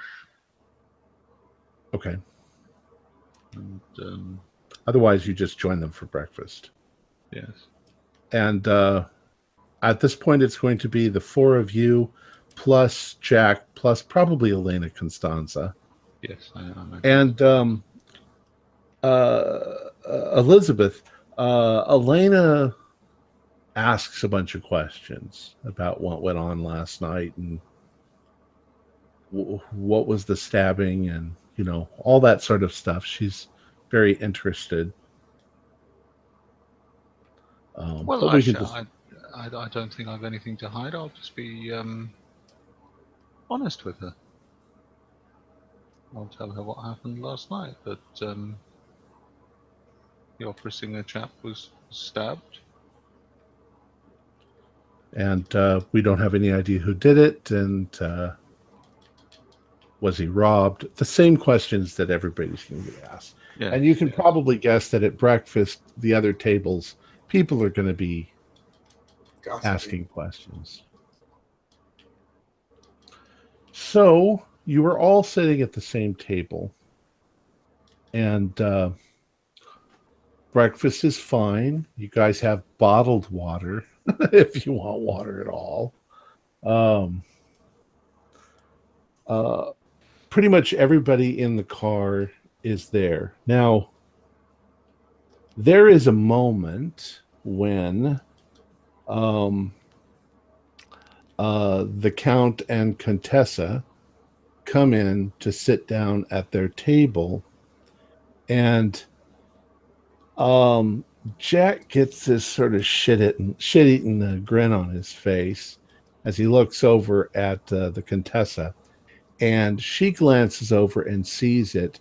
Okay. And otherwise, you just join them for breakfast. Yes. And at this point, it's going to be the four of you, plus Jack, plus probably Elena Constanza. Yes, I am. And Elizabeth. Elena asks a bunch of questions about what went on last night and what was the stabbing and all that sort of stuff. She's very interested. Well, actually, I don't think I've anything to hide. I'll just be honest with her. I'll tell her what happened last night, that the opera singer chap was stabbed. And we don't have any idea who did it, and was he robbed? The same questions that everybody's going to be asked. Yes, and you can probably guess that at breakfast, the other tables, people are going to be asking questions. So you were all sitting at the same table, and Breakfast is fine. You guys have bottled water if you want water at all. Pretty much everybody in the car is there. Now, there is a moment when the Count and Contessa come in to sit down at their table, and Jack gets this sort of shit-eating grin on his face as he looks over at the Contessa, and she glances over and sees it,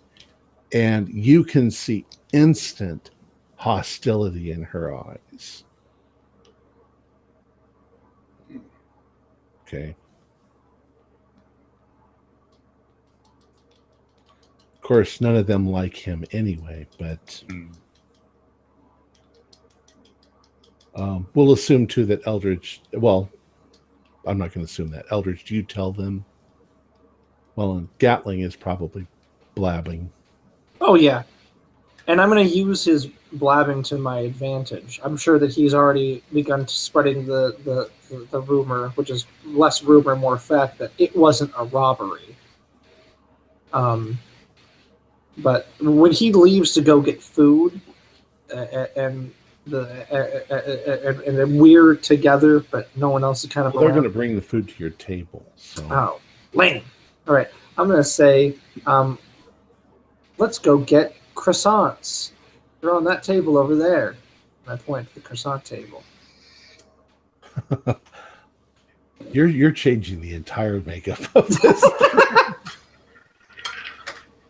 and you can see instant hostility in her eyes. Okay. Of course, none of them like him anyway, but we'll assume too that Eldridge, well, I'm not going to assume that. Eldridge, do you tell them? Well, and Gatling is probably blabbing. Oh, yeah. And I'm going to use his blabbing to my advantage. I'm sure that he's already begun spreading the rumor, which is less rumor, more fact, that it wasn't a robbery. But when he leaves to go get food, and we're together, but no one else is kind of. Well, they're going to bring the food to your table. So. Oh, lame. All right, I'm going to say, let's go get croissants. They're on that table over there. And I point to the croissant table. You're changing the entire makeup of this.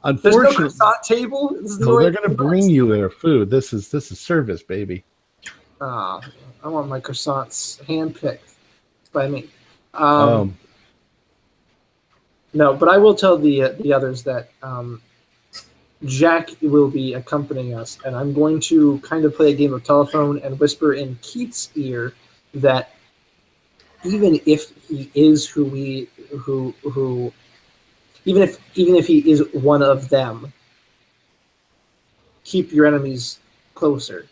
Unfortunately, there's no croissant table. No, they're going to bring you their food. This is service, baby. I want my croissants handpicked by me. No, but I will tell the others that Jack will be accompanying us, and I'm going to kind of play a game of telephone and whisper in Keith's ear that even if he is even if he is one of them, keep your enemies closer.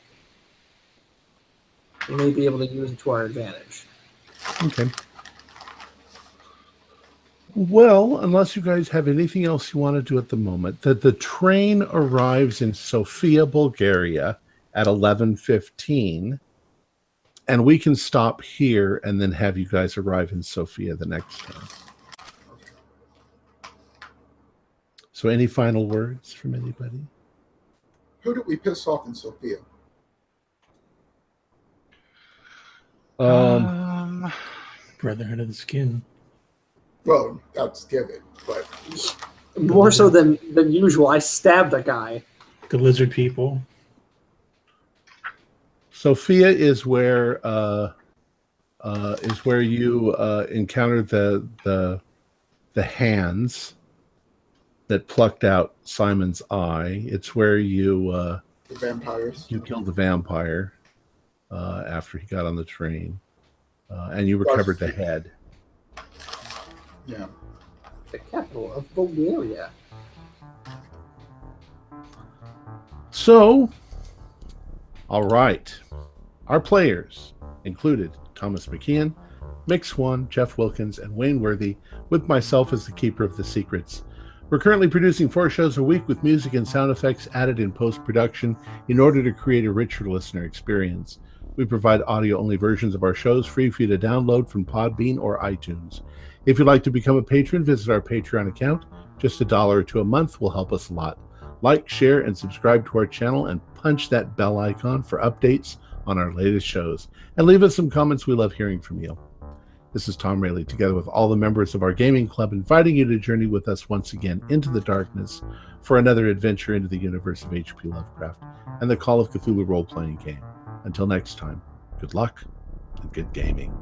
We may be able to use it to our advantage. Okay. Well, unless you guys have anything else you want to do at the moment, the train arrives in Sofia, Bulgaria at 11:15, and we can stop here and then have you guys arrive in Sofia the next time. So any final words from anybody? Who did we piss off in Sofia? Brotherhood of the Skin. Well, that's given, but more so than usual. I stabbed a guy. The lizard people. Sofia is where you encounter the hands that plucked out Simon's eye. It's where you the vampires. You killed the vampire after he got on the train, and you recovered the head. Yeah. The capital of Bulgaria. So, all right. Our players included Thomas McKeon, Mick Swan, Jeff Wilkins, and Wayne Worthy, with myself as the keeper of the secrets. We're currently producing 4 shows a week with music and sound effects added in post-production in order to create a richer listener experience. We provide audio-only versions of our shows free for you to download from Podbean or iTunes. If you'd like to become a patron, visit our Patreon account. Just $1 or $2 a month will help us a lot. Like, share, and subscribe to our channel, and punch that bell icon for updates on our latest shows. And leave us some comments. We love hearing from you. This is Tom Rayleigh, together with all the members of our gaming club, inviting you to journey with us once again into the darkness for another adventure into the universe of H.P. Lovecraft and the Call of Cthulhu role-playing game. Until next time, good luck and good gaming.